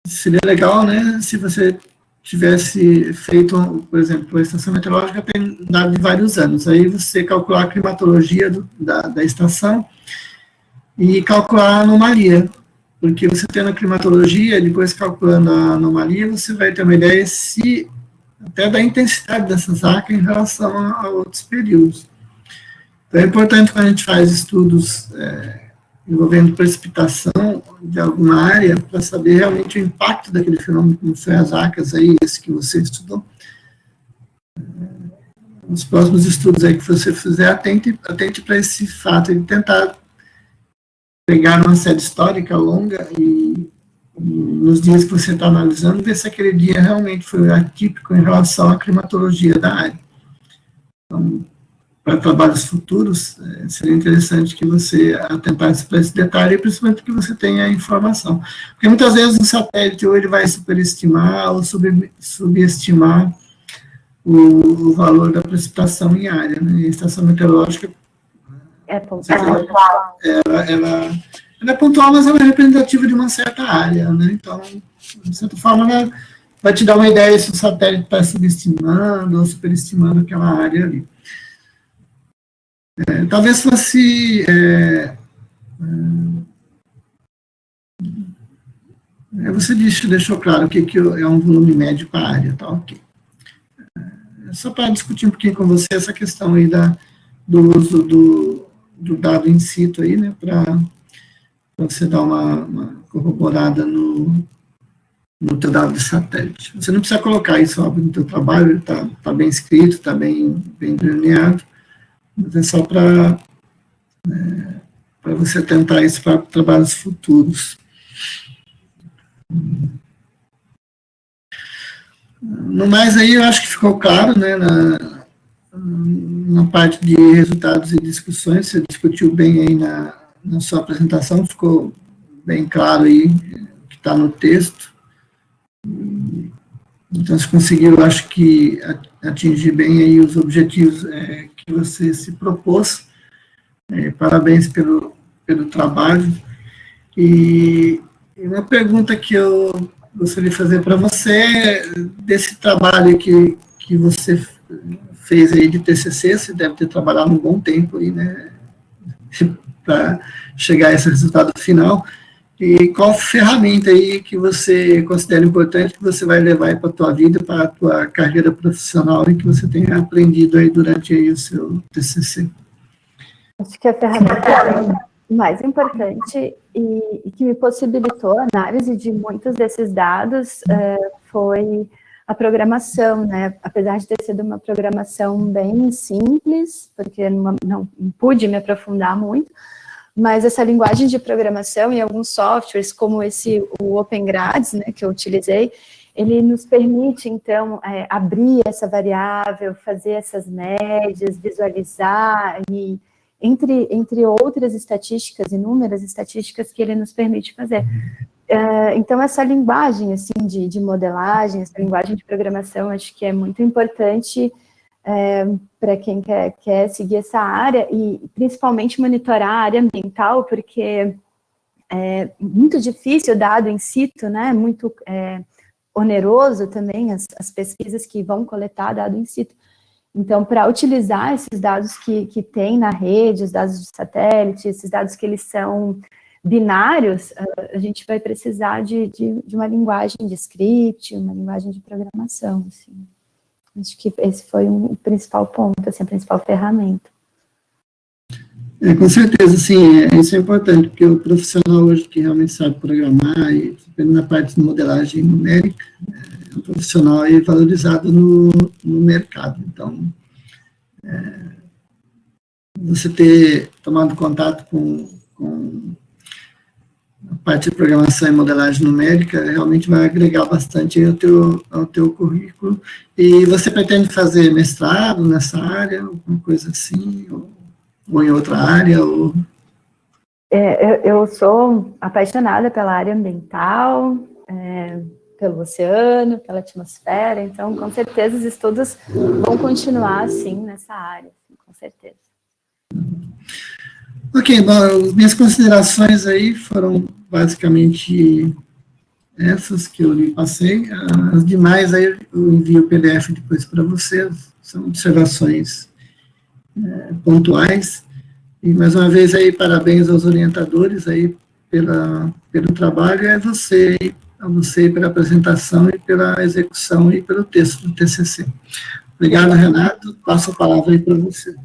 Seria legal, né, se você tivesse feito, por exemplo, a estação meteorológica tem dado de vários anos, aí você calcular a climatologia da estação e calcular a anomalia, porque você tendo a climatologia, depois calculando a anomalia, você vai ter uma ideia até da intensidade dessa ZACA em relação a outros períodos. Então, é importante quando a gente faz estudos envolvendo precipitação de alguma área, para saber realmente o impacto daquele fenômeno, como foi as ZACAs aí, esse que você estudou. Nos próximos estudos aí que você fizer, atente para esse fato, de tentar pegar uma série histórica longa e nos dias que você está analisando, ver se aquele dia realmente foi atípico em relação à climatologia da área. Então, para trabalhos futuros, seria interessante que você atentasse para esse detalhe, principalmente que você tenha a informação. Porque muitas vezes o satélite ou ele vai superestimar ou subestimar o valor da precipitação em área, né? E a estação meteorológica ela é pontual, mas ela é representativa de uma certa área, né? Então, de certa forma, ela vai te dar uma ideia se o satélite está subestimando ou superestimando aquela área ali. Talvez fosse... você deixou claro o que é um volume médio para a área, tá ok. Só para discutir um pouquinho com você essa questão aí do uso do dado in situ aí, né, para você dar uma corroborada no teu dado de satélite. Você não precisa colocar isso, óbvio, no teu trabalho, está bem escrito, está bem delineado, mas é só para você tentar isso para trabalhos futuros. No mais aí, eu acho que ficou claro, né, na parte de resultados e discussões, você discutiu bem aí na sua apresentação, ficou bem claro aí o que está no texto. Então, você conseguiu, eu acho que, atingir bem aí os objetivos que você se propôs. Parabéns pelo trabalho. E uma pergunta que eu gostaria de fazer para você, desse trabalho que você fez aí de TCC, você deve ter trabalhado um bom tempo aí, né, para chegar a esse resultado final, e qual ferramenta aí que você considera importante que você vai levar para a tua vida, para a tua carreira profissional e que você tenha aprendido aí durante aí o seu TCC? Acho que a ferramenta mais importante e que me possibilitou a análise de muitos desses dados foi a programação, né? Apesar de ter sido uma programação bem simples, porque não pude me aprofundar muito, mas essa linguagem de programação e alguns softwares, como o OpenGrad, né, que eu utilizei, ele nos permite, então, abrir essa variável, fazer essas médias, visualizar e entre outras estatísticas, inúmeras estatísticas que ele nos permite fazer. Então, essa linguagem, assim, de modelagem, essa linguagem de programação, acho que é muito importante para quem quer seguir essa área e, principalmente, monitorar a área ambiental, porque é muito difícil o dado in situ, né, muito oneroso também, as pesquisas que vão coletar dado in situ. Então, para utilizar esses dados que tem na rede, os dados de satélite, esses dados que eles são binários, a gente vai precisar de uma linguagem de script, uma linguagem de programação, assim. Acho que esse foi o principal ponto, assim, a principal ferramenta. Com certeza, sim, isso é importante, porque o profissional hoje que realmente sabe programar, e na parte de modelagem numérica, é um profissional valorizado no mercado. Então, você ter tomado contato com a parte de programação e modelagem numérica realmente vai agregar bastante ao teu currículo. E você pretende fazer mestrado nessa área, alguma coisa assim, ou em outra área? Ou... Eu sou apaixonada pela área ambiental, pelo oceano, pela atmosfera, então, com certeza, os estudos vão continuar, assim, nessa área, com certeza. Ok, bom, minhas considerações aí foram basicamente essas que eu lhe passei. As demais aí eu envio o PDF depois para vocês, são observações pontuais. E mais uma vez aí parabéns aos orientadores aí pelo trabalho e a você pela apresentação e pela execução e pelo texto do TCC. Obrigado, Renato. Passo a palavra aí para você.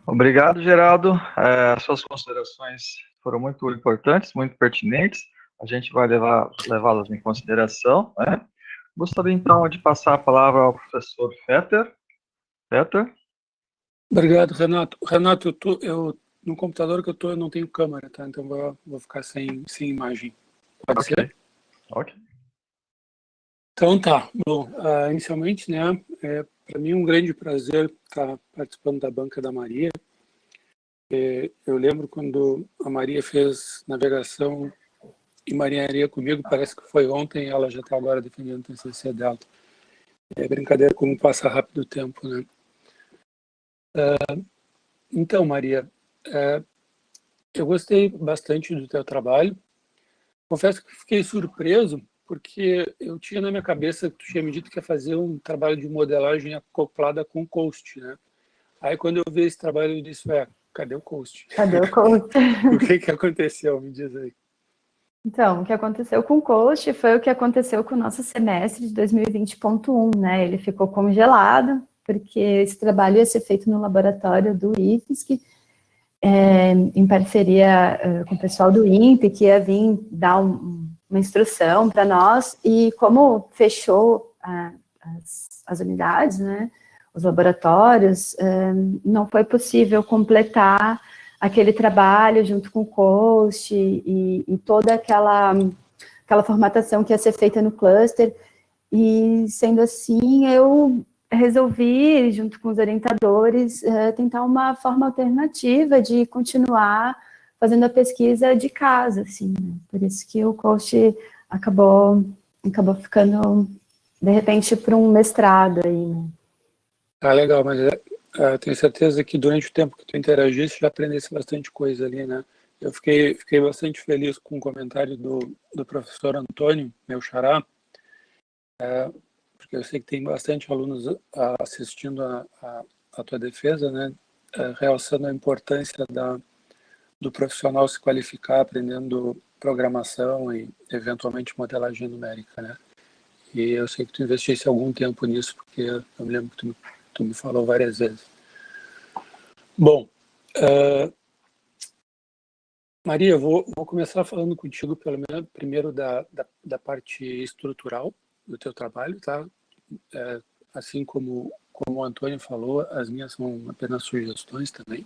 Obrigado, Geraldo. As suas considerações foram muito importantes, muito pertinentes. A gente vai levá-las em consideração, né? Gostaria, então, de passar a palavra ao professor Fetter. Fetter? Obrigado, Renato. Renato, no computador que eu não tenho câmera, tá? Então vou ficar sem imagem. Pode ser? Ok. Então tá. Bom, inicialmente, né, para mim é um grande prazer estar participando da banca da Maria. Eu lembro quando a Maria fez navegação em marinharia comigo, parece que foi ontem, ela já está agora defendendo o TCC dela. É brincadeira como passa rápido o tempo, né? Então, Maria, eu gostei bastante do teu trabalho. Confesso que fiquei surpreso, porque eu tinha na minha cabeça que tu tinha me dito que ia fazer um trabalho de modelagem acoplada com COAST, né? Aí, quando eu vi esse trabalho, eu disse, cadê o COAST? Cadê o COAST? O que aconteceu? Me diz aí. Então, o que aconteceu com o COAST foi o que aconteceu com o nosso semestre de 2020.1, né? Ele ficou congelado, porque esse trabalho ia ser feito no laboratório do IFSC, em parceria com o pessoal do INPE, que ia vir dar uma instrução para nós, e como fechou as unidades, né, os laboratórios, não foi possível completar aquele trabalho junto com o COAST e toda aquela formatação que ia ser feita no cluster, e sendo assim, eu resolvi, junto com os orientadores, tentar uma forma alternativa de continuar fazendo a pesquisa de casa, assim, né? Por isso que o COAST acabou ficando, de repente, para um mestrado aí, né? Legal, mas eu tenho certeza que durante o tempo que tu interagisse, já aprendesse bastante coisa ali, né? Eu fiquei bastante feliz com o comentário do professor Antônio, meu xará, porque eu sei que tem bastante alunos assistindo a tua defesa, né? Realçando a importância do profissional se qualificar aprendendo programação e, eventualmente, modelagem numérica, né? E eu sei que tu investisse algum tempo nisso, porque eu me lembro que tu me falou várias vezes. Bom, Maria, eu vou começar falando contigo primeiro da parte estrutural do teu trabalho, tá? Assim como o Antônio falou, as minhas são apenas sugestões também.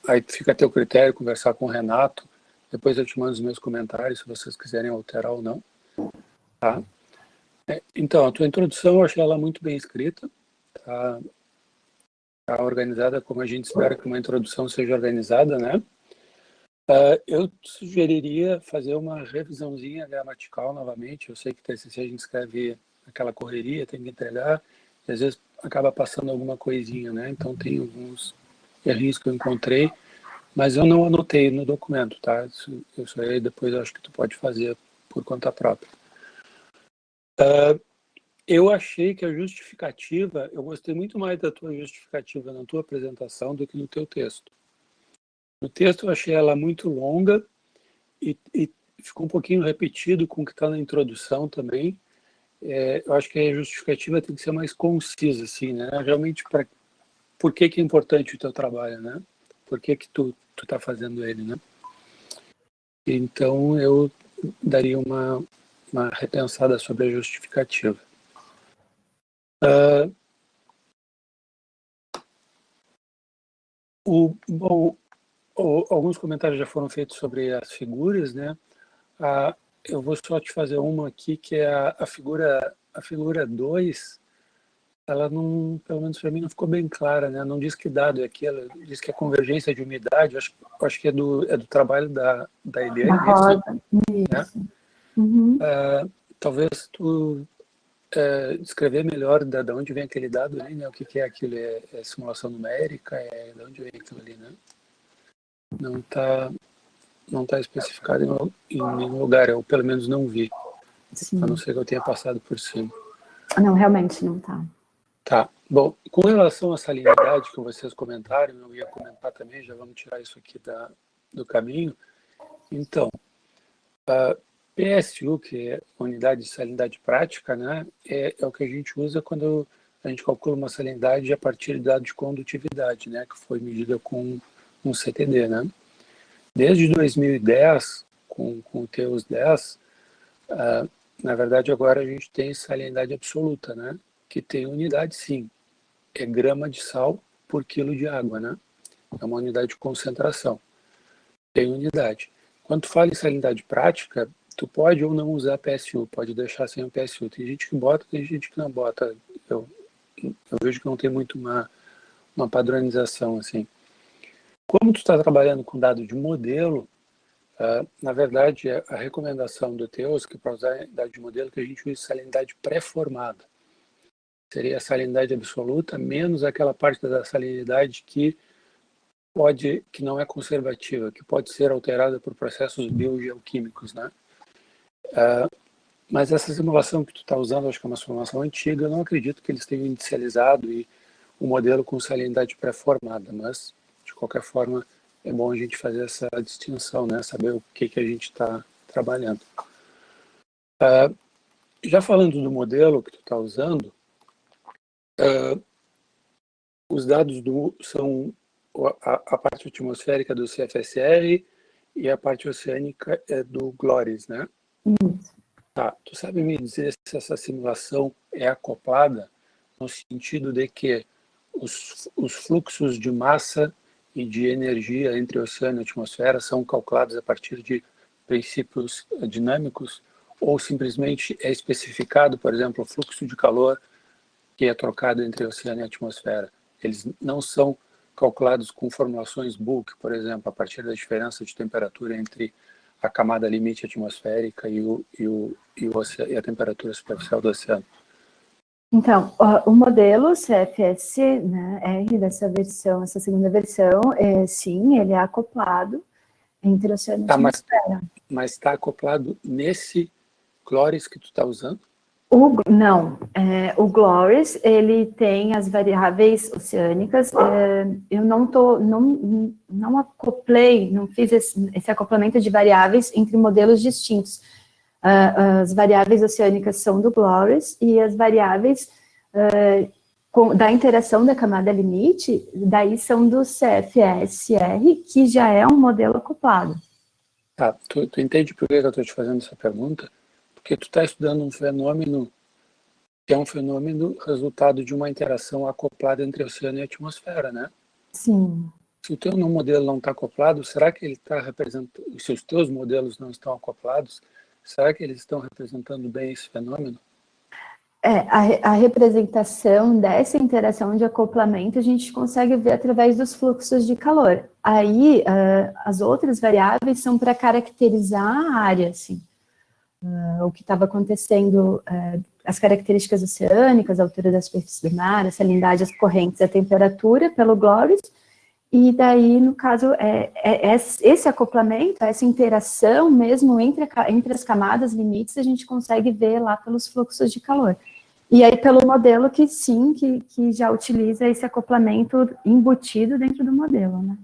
Aí fica a teu critério conversar com o Renato, depois eu te mando os meus comentários, se vocês quiserem alterar ou não. Tá? Então, a tua introdução, eu achei ela muito bem escrita, tá organizada como a gente espera que uma introdução seja organizada, né? Eu sugeriria fazer uma revisãozinha gramatical novamente. Eu sei que TCC a gente escreve aquela correria, tem que entregar, e às vezes acaba passando alguma coisinha, né? Então tem alguns erros que eu encontrei, mas eu não anotei no documento, tá? Isso aí depois eu acho que tu pode fazer por conta própria. Eu achei que a justificativa, eu gostei muito mais da tua justificativa na tua apresentação do que no teu texto. No texto eu achei ela muito longa e ficou um pouquinho repetido com o que está na introdução também. Eu acho que a justificativa tem que ser mais concisa, assim, né? Realmente, por que é importante o teu trabalho, né? Por que tu está fazendo ele, né? Então, eu daria uma repensada sobre a justificativa. Alguns comentários já foram feitos sobre as figuras, né? Eu vou só te fazer uma aqui, que é a figura 2, ela não, pelo menos para mim, não ficou bem clara, né? Não diz que dado é aquilo, diz que é convergência de umidade, acho que é do trabalho da Eliane, Rosa, né? isso. Uhum. Talvez tu descrever melhor de onde vem aquele dado ali, né? O que é aquilo? É simulação numérica? De onde vem aquilo ali, né? Não está especificado em nenhum lugar, eu pelo menos não vi. Sim. A não ser que eu tenha passado por cima. Não, realmente não está. Tá. Bom, com relação à salinidade que vocês comentaram, eu ia comentar também, já vamos tirar isso aqui do caminho. Então, a PSU, que é a unidade de salinidade prática, né, é o que a gente usa quando a gente calcula uma salinidade a partir de dado de condutividade, né, que foi medida com um CTD, né. Desde 2010, com o TEUS 10, na verdade agora a gente tem salinidade absoluta, né, que tem unidade sim, é grama de sal por quilo de água, né, é uma unidade de concentração, tem unidade. Quando tu fala em salinidade prática, tu pode ou não usar PSU, pode deixar sem o PSU. Tem gente que bota, tem gente que não bota. Eu vejo que não tem muito uma padronização assim. Como tu está trabalhando com dado de modelo, na verdade, a recomendação do TEUS, que para usar dado de modelo, que a gente use salinidade pré-formada. Seria a salinidade absoluta menos aquela parte da salinidade que não é conservativa, que pode ser alterada por processos biogeoquímicos, né? Mas essa simulação que tu está usando, acho que é uma simulação antiga, eu não acredito que eles tenham inicializado o modelo com salinidade pré-formada, mas, de qualquer forma, é bom a gente fazer essa distinção, né? Saber o que a gente está trabalhando. Já falando do modelo que tu está usando, os dados são a parte atmosférica do CFSR e a parte oceânica é do GLORIS, né? Tá, tu sabe me dizer se essa simulação é acoplada no sentido de que os fluxos de massa e de energia entre oceano e atmosfera são calculados a partir de princípios dinâmicos ou simplesmente é especificado, por exemplo, o fluxo de calor que é trocado entre oceano e atmosfera? Eles não são calculados com formulações bulk, por exemplo, a partir da diferença de temperatura entre a camada limite atmosférica e a temperatura superficial do oceano. Então, o modelo CFS, né, R dessa versão, essa segunda versão, sim, ele é acoplado entre oceano e atmosfera. Mas está acoplado nesse GLORIS que tu está usando? O GLORIS, ele tem as variáveis oceânicas, eu não acoplei, não fiz esse acoplamento de variáveis entre modelos distintos. As variáveis oceânicas são do GLORIS e as variáveis da interação da camada limite, daí são do CFSR, que já é um modelo acoplado. Tá, tu entende por que eu estou te fazendo essa pergunta? Porque tu está estudando um fenômeno que é um fenômeno resultado de uma interação acoplada entre oceano e atmosfera, né? Sim. Se o teu modelo não está acoplado, será que ele está representando, se os teus modelos não estão acoplados, será que eles estão representando bem esse fenômeno? A representação dessa interação de acoplamento a gente consegue ver através dos fluxos de calor. Aí, as outras variáveis são para caracterizar a área, assim. O que estava acontecendo, as características oceânicas, a altura da superfície do mar, a salinidade, as correntes, a temperatura pelo GLORIS, e daí, no caso, esse acoplamento, essa interação mesmo entre as camadas limites, a gente consegue ver lá pelos fluxos de calor. E aí, pelo modelo que sim, que já utiliza esse acoplamento embutido dentro do modelo, né?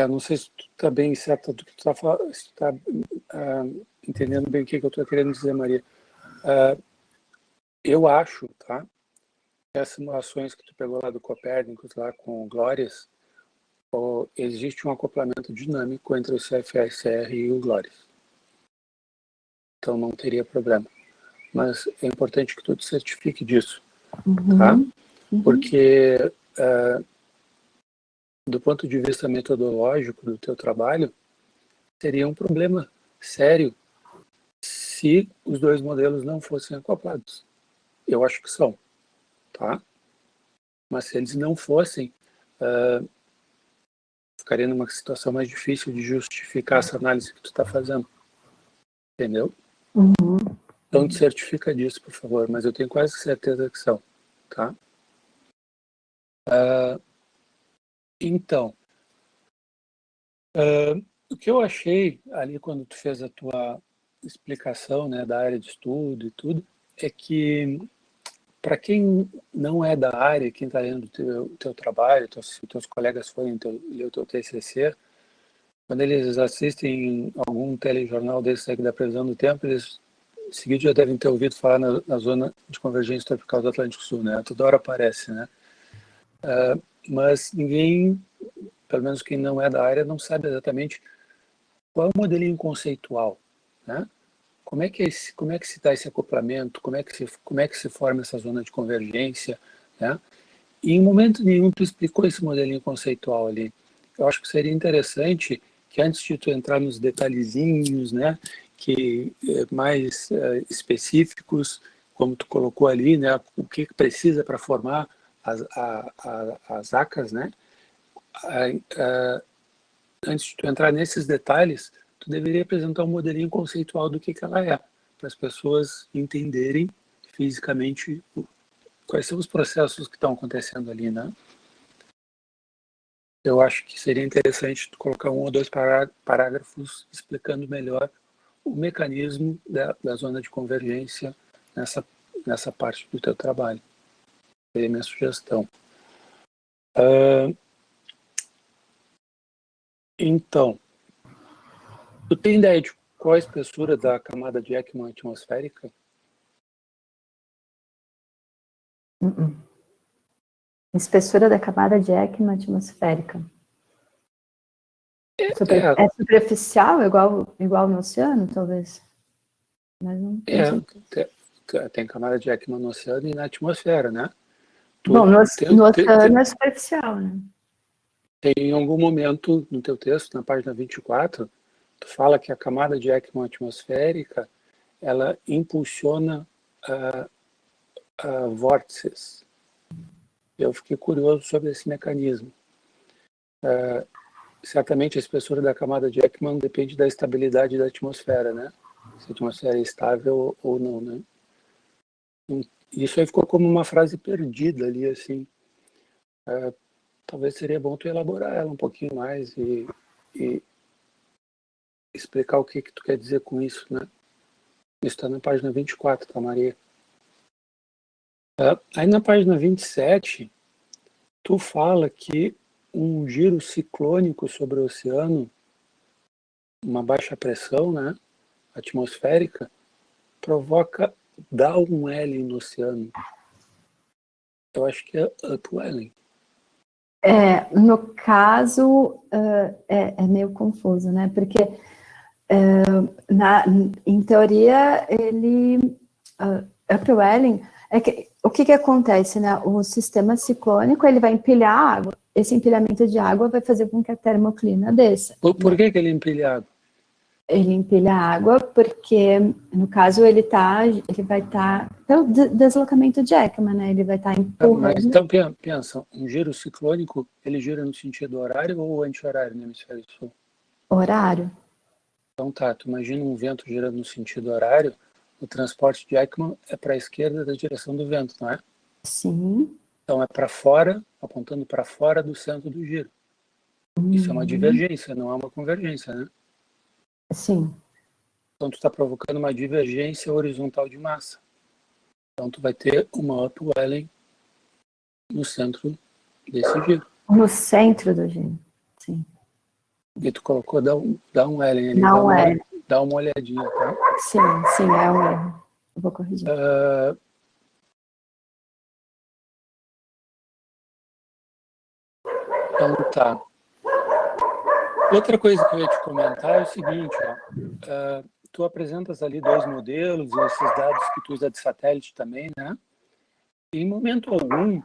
Não sei se tu está bem certa do que tu está entendendo bem o que eu estou querendo dizer, Maria. Eu acho, tá, que as simulações que tu pegou lá do Copérnicos, lá com o GLORIS, existe um acoplamento dinâmico entre o CFSR e o GLORIS. Então não teria problema. Mas é importante que tu te certifique disso, tá? Porque do ponto de vista metodológico do teu trabalho, teria um problema sério se os dois modelos não fossem acoplados. Eu acho que são, tá? Mas se eles não fossem, ficaria numa situação mais difícil de justificar essa análise que tu está fazendo. Entendeu? Então te certifica disso, por favor, mas eu tenho quase certeza que são, tá? Então, o que eu achei ali quando tu fez a tua explicação, né, da área de estudo e tudo, é que para quem não é da área, quem está lendo o teu trabalho, se teus colegas forem ler o teu TCC, quando eles assistem algum telejornal desse aí da previsão do tempo, eles em seguida já devem ter ouvido falar na zona de convergência tropical do Atlântico Sul, né? Toda hora aparece, né? Mas ninguém, pelo menos quem não é da área, não sabe exatamente qual é o modelinho conceitual, né? Como é que se dá esse acoplamento? Como é que se forma essa zona de convergência, né? E em momento nenhum tu explicou esse modelinho conceitual ali. Eu acho que seria interessante que antes de tu entrar nos detalhezinhos, né, que mais específicos, como tu colocou ali, né, o que precisa para formar as ACAs, né? Antes de tu entrar nesses detalhes, tu deveria apresentar um modelinho conceitual do que ela é, para as pessoas entenderem fisicamente quais são os processos que estão acontecendo ali, né? Eu acho que seria interessante tu colocar 1 ou 2 parágrafos explicando melhor o mecanismo da zona de convergência nessa parte do teu trabalho. Seria minha sugestão. Então, tu tem ideia de qual a espessura da camada de Ekman atmosférica? Espessura da camada de Ekman atmosférica. É superficial, igual no oceano, talvez? Mas não tem camada de Ekman no oceano e na atmosfera, né? Bom, no oceano é superficial, né? Tem em algum momento no teu texto, na página 24, tu fala que a camada de Ekman atmosférica, ela impulsiona vórtices. Eu fiquei curioso sobre esse mecanismo. Certamente a espessura da camada de Ekman depende da estabilidade da atmosfera, né? Se a atmosfera é estável ou não, né? Isso aí ficou como uma frase perdida ali, assim. Talvez seria bom tu elaborar ela um pouquinho mais e explicar o que tu quer dizer com isso, né? Isso está na página 24, tá, Maria? Aí na página 27, tu fala que um giro ciclônico sobre o oceano, uma baixa pressão, né, atmosférica, provoca downwelling no oceano. Eu acho que é upwelling. No caso, é meio confuso, né? Porque, em teoria, upwelling, o que acontece, né? O sistema ciclônico, ele vai empilhar água. Esse empilhamento de água vai fazer com que a termoclina desça. Por que ele empilha água? Ele empilha água porque, no caso, ele vai estar pelo deslocamento de Ekman, né? Ele vai estar empurrando. Mas então pensa, um giro ciclônico, ele gira no sentido horário ou anti-horário no hemisfério sul? Horário. Então tá, tu imagina um vento girando no sentido horário, o transporte de Ekman é para a esquerda da direção do vento, não é? Sim. Então é para fora, apontando para fora do centro do giro. Isso é uma divergência, não é uma convergência, né? Sim. Então tu está provocando uma divergência horizontal de massa. Então tu vai ter uma upwelling no centro desse giro. No centro do giro, sim. E tu colocou downwelling ali, dá uma olhadinha, tá? Sim, é um erro. Eu vou corrigir. Então tá. Outra coisa que eu ia te comentar é o seguinte, ó, tu apresentas ali 2 modelos e esses dados que tu usa de satélite também, né? E em momento algum,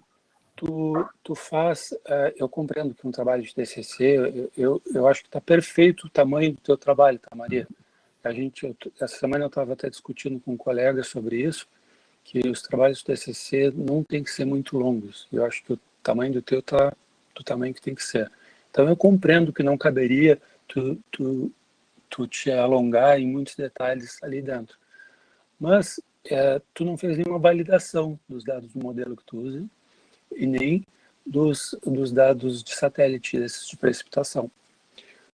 tu faz, eu compreendo que um trabalho de TCC, eu acho que está perfeito o tamanho do teu trabalho, tá, Maria? Essa semana eu estava até discutindo com um colega sobre isso, que os trabalhos de TCC não tem que ser muito longos. Eu acho que o tamanho do teu tá do tamanho que tem que ser. Então eu compreendo que não caberia tu te alongar em muitos detalhes ali dentro. Mas tu não fez nenhuma validação dos dados do modelo que tu usa e nem dos dados de satélite, desses de precipitação.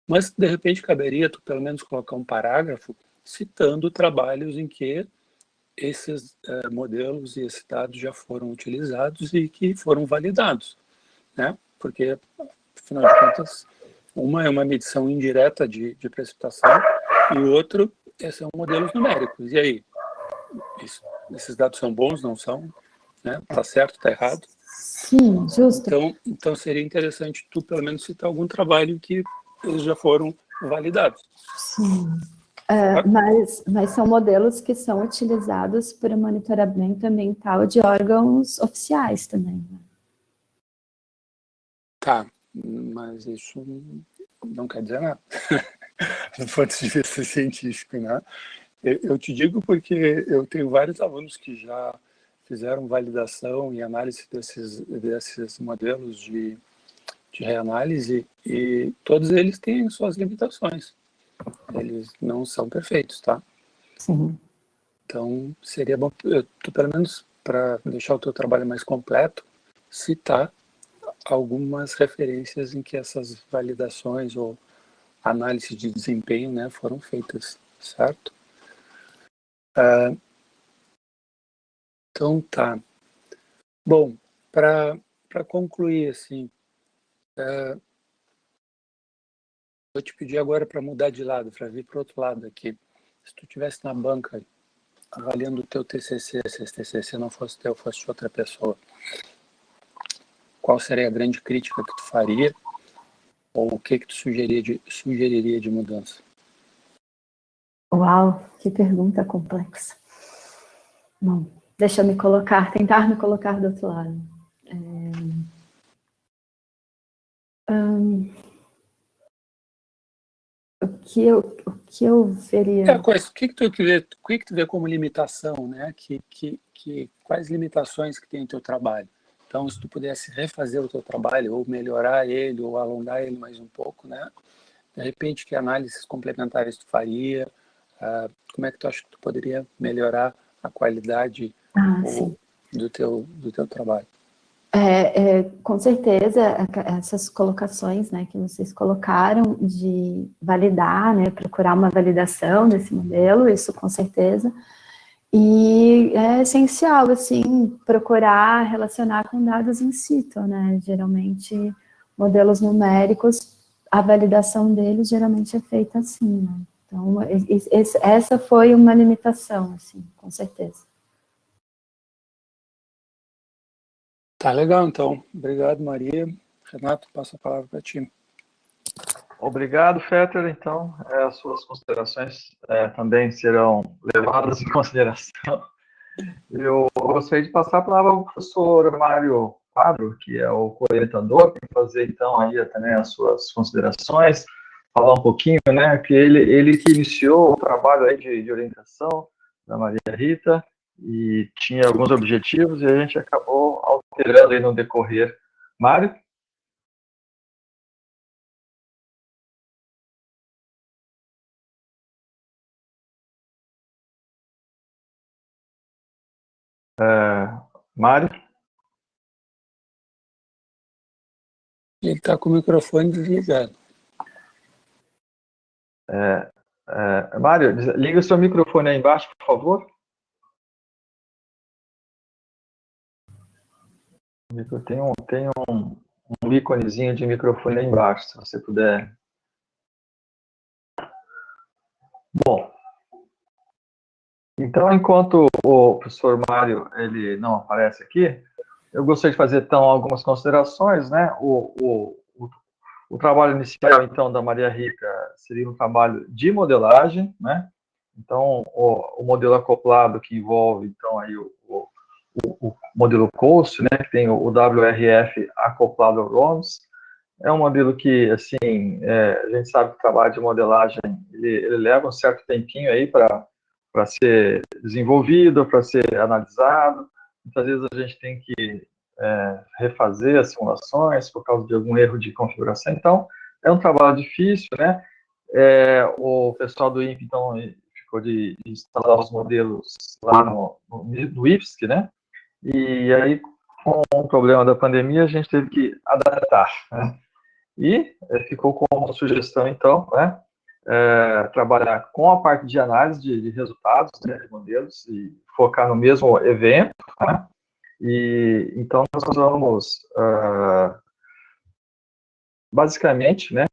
Mas, de repente, caberia tu pelo menos colocar um parágrafo citando trabalhos em que esses modelos e esses dados já foram utilizados e que foram validados, né? Porque, afinal de contas, uma é uma medição indireta de precipitação e o outro são modelos numéricos. E aí, esses dados são bons, não são? Né? Tá certo, tá errado? Sim, justo. Então seria interessante tu, pelo menos, citar algum trabalho que eles já foram validados. Sim. Mas são modelos que são utilizados para monitoramento ambiental de órgãos oficiais também, né? Tá, mas isso não quer dizer nada. Do ponto de vista científico, né? Eu te digo porque eu tenho vários alunos que já fizeram validação e análise desses modelos de reanálise e todos eles têm suas limitações. Eles não são perfeitos, tá? Sim. Então, seria bom, tu, pelo menos para deixar o teu trabalho mais completo, citar algumas referências em que essas validações ou análise de desempenho, né, foram feitas, certo? Então, tá. Bom, para concluir, assim, vou te pedir agora para mudar de lado, para vir para o outro lado aqui. Se tu estivesse na banca avaliando o teu TCC, se esse TCC não fosse teu, fosse de outra pessoa, qual seria a grande crítica que tu faria? Ou o que tu sugeriria de mudança? Uau, que pergunta complexa. Bom, deixa eu tentar me colocar do outro lado. O que eu veria... O que tu vê como limitação, né? Quais limitações que tem o teu trabalho? Então, se tu pudesse refazer o teu trabalho, ou melhorar ele, ou alongar ele mais um pouco, né? De repente, que análises complementares tu faria? Como é que tu acha que tu poderia melhorar a qualidade do teu trabalho? Com certeza, essas colocações, né, que vocês colocaram de validar, né, procurar uma validação desse modelo, isso com certeza. E é essencial, assim, procurar relacionar com dados in situ, né? Geralmente, modelos numéricos, a validação deles geralmente é feita assim, né? Então, essa foi uma limitação, assim, com certeza. Tá legal, então. Obrigado, Maria. Renato, passo a palavra para ti. Obrigado, Fetter. Então, as suas considerações também serão levadas em consideração. Eu gostaria de passar a palavra ao professor Mário Quadro, que é o co-orientador, para fazer, então, aí também as suas considerações, falar um pouquinho, né, que ele que iniciou o trabalho aí de orientação da Maria Rita, e tinha alguns objetivos, e a gente acabou alterando aí no decorrer. Mário? Mário? Ele está com o microfone desligado. Mário, liga o seu microfone aí embaixo, por favor. Tem um íconezinho de microfone aí embaixo, se você puder. Bom, então, enquanto o professor Mário ele não aparece aqui, eu gostaria de fazer, então, algumas considerações, né? O trabalho inicial, então, da Maria Rita seria um trabalho de modelagem, né? Então, o modelo acoplado que envolve, então, aí o modelo COAST, né, que tem o WRF acoplado ao ROMS, é um modelo que, assim, a gente sabe que o trabalho de modelagem, ele leva um certo tempinho aí para ser desenvolvido, para ser analisado. Muitas vezes a gente tem que refazer as simulações por causa de algum erro de configuração. Então, é um trabalho difícil, né? O pessoal do INPE, então, ficou de instalar os modelos lá no IPSC, né? E aí, com o problema da pandemia, a gente teve que adaptar, né? E ficou como sugestão, então, né, trabalhar com a parte de análise de resultados, né, de modelos, e focar no mesmo evento, né? E então nós vamos basicamente, né,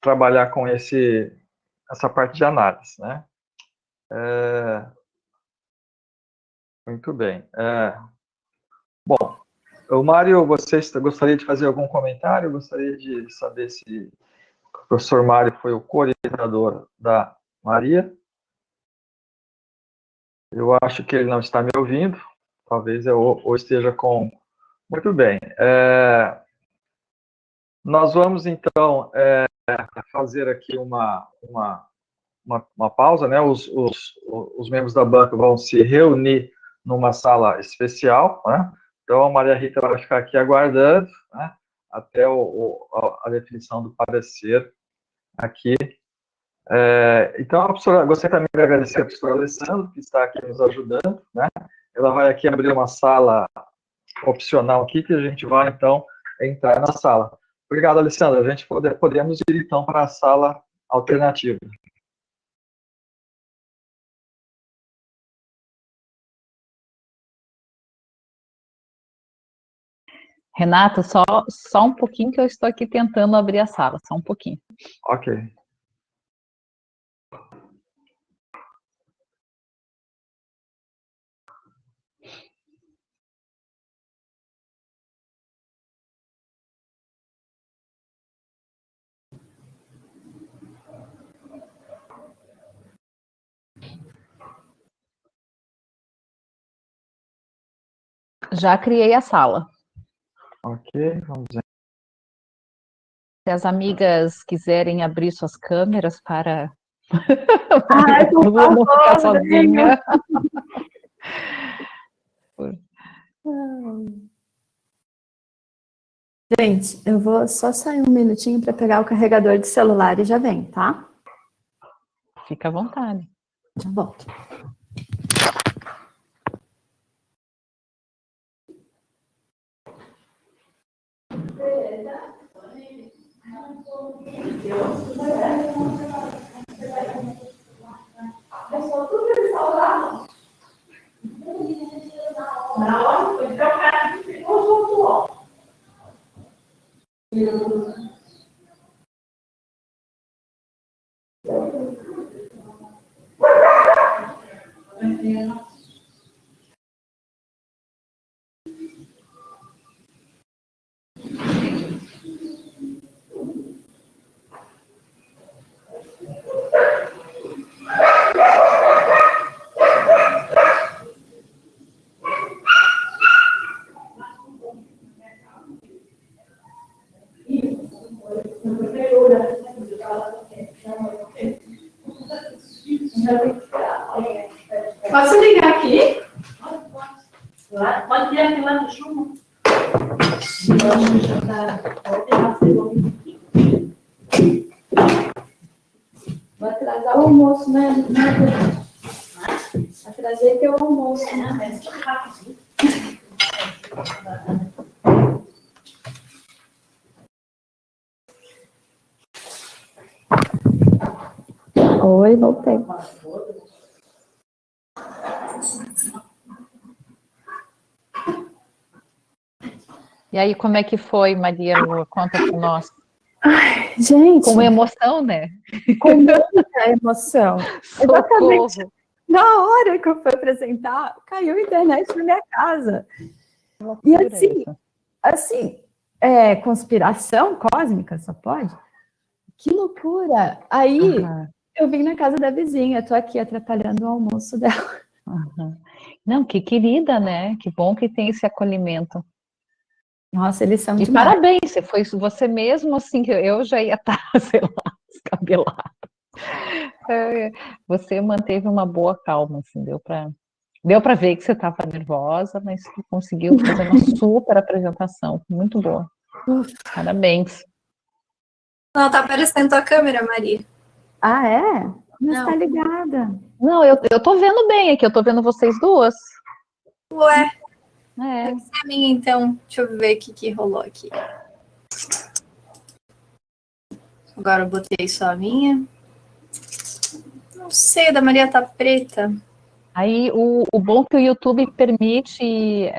trabalhar com essa parte de análise, né? Muito bem. Bom, o Mário, você gostaria de fazer algum comentário? Eu gostaria de saber se o professor Mário foi o co-orientador da Maria. Eu acho que ele não está me ouvindo. Talvez eu ou esteja com... Muito bem. Nós vamos, então, fazer aqui uma pausa, né? Os membros da banca vão se reunir numa sala especial, né? Então, a Maria Rita vai ficar aqui aguardando, né, até a definição do parecer aqui. Então, gostaria também de agradecer a professora Alessandra, que está aqui nos ajudando, né? Ela vai aqui abrir uma sala opcional aqui, que a gente vai, então, entrar na sala. Obrigado, Alessandra. A gente podemos ir, então, para a sala alternativa. Renato, só um pouquinho que eu estou aqui tentando abrir a sala, só um pouquinho. Ok. Já criei a sala. Ok, vamos ver. Se as amigas quiserem abrir suas câmeras para Ai, por não ficar favor, sozinha. Gente, eu vou só sair um minutinho para pegar o carregador de celular e já vem, tá? Fica à vontade. Já volto. Posso ligar aqui? Pode ligar aqui lá no chumbo. Vai atrasar o almoço, né? Atrasei teu almoço, né? Oi, voltei. E aí, como é que foi, Maria? Conta para nós. Ai, gente. Com emoção, né? Com muita emoção. Exatamente. Socorro. Na hora que eu fui apresentar, caiu a internet na minha casa. E assim, conspiração cósmica, só pode? Que loucura! Aí, eu vim na casa da vizinha, tô aqui atrapalhando o almoço dela. Não, que querida, né? Que bom que tem esse acolhimento. Nossa, eles são E demais. parabéns, foi você mesmo, assim, que eu já ia estar, sei lá, descabelada. Você manteve uma boa calma, assim, deu para ver que você estava nervosa, mas que conseguiu fazer uma super apresentação, muito boa. Parabéns. Não, tá aparecendo a câmera, Maria. Ah, é? Mas Não. tá ligada. Não, eu tô vendo bem aqui, eu tô vendo vocês duas. Ué, É. deve ser a minha, então. Deixa eu ver o que rolou aqui. Agora eu botei só a minha. Não sei, a da Maria tá preta. Aí, o bom é que o YouTube permite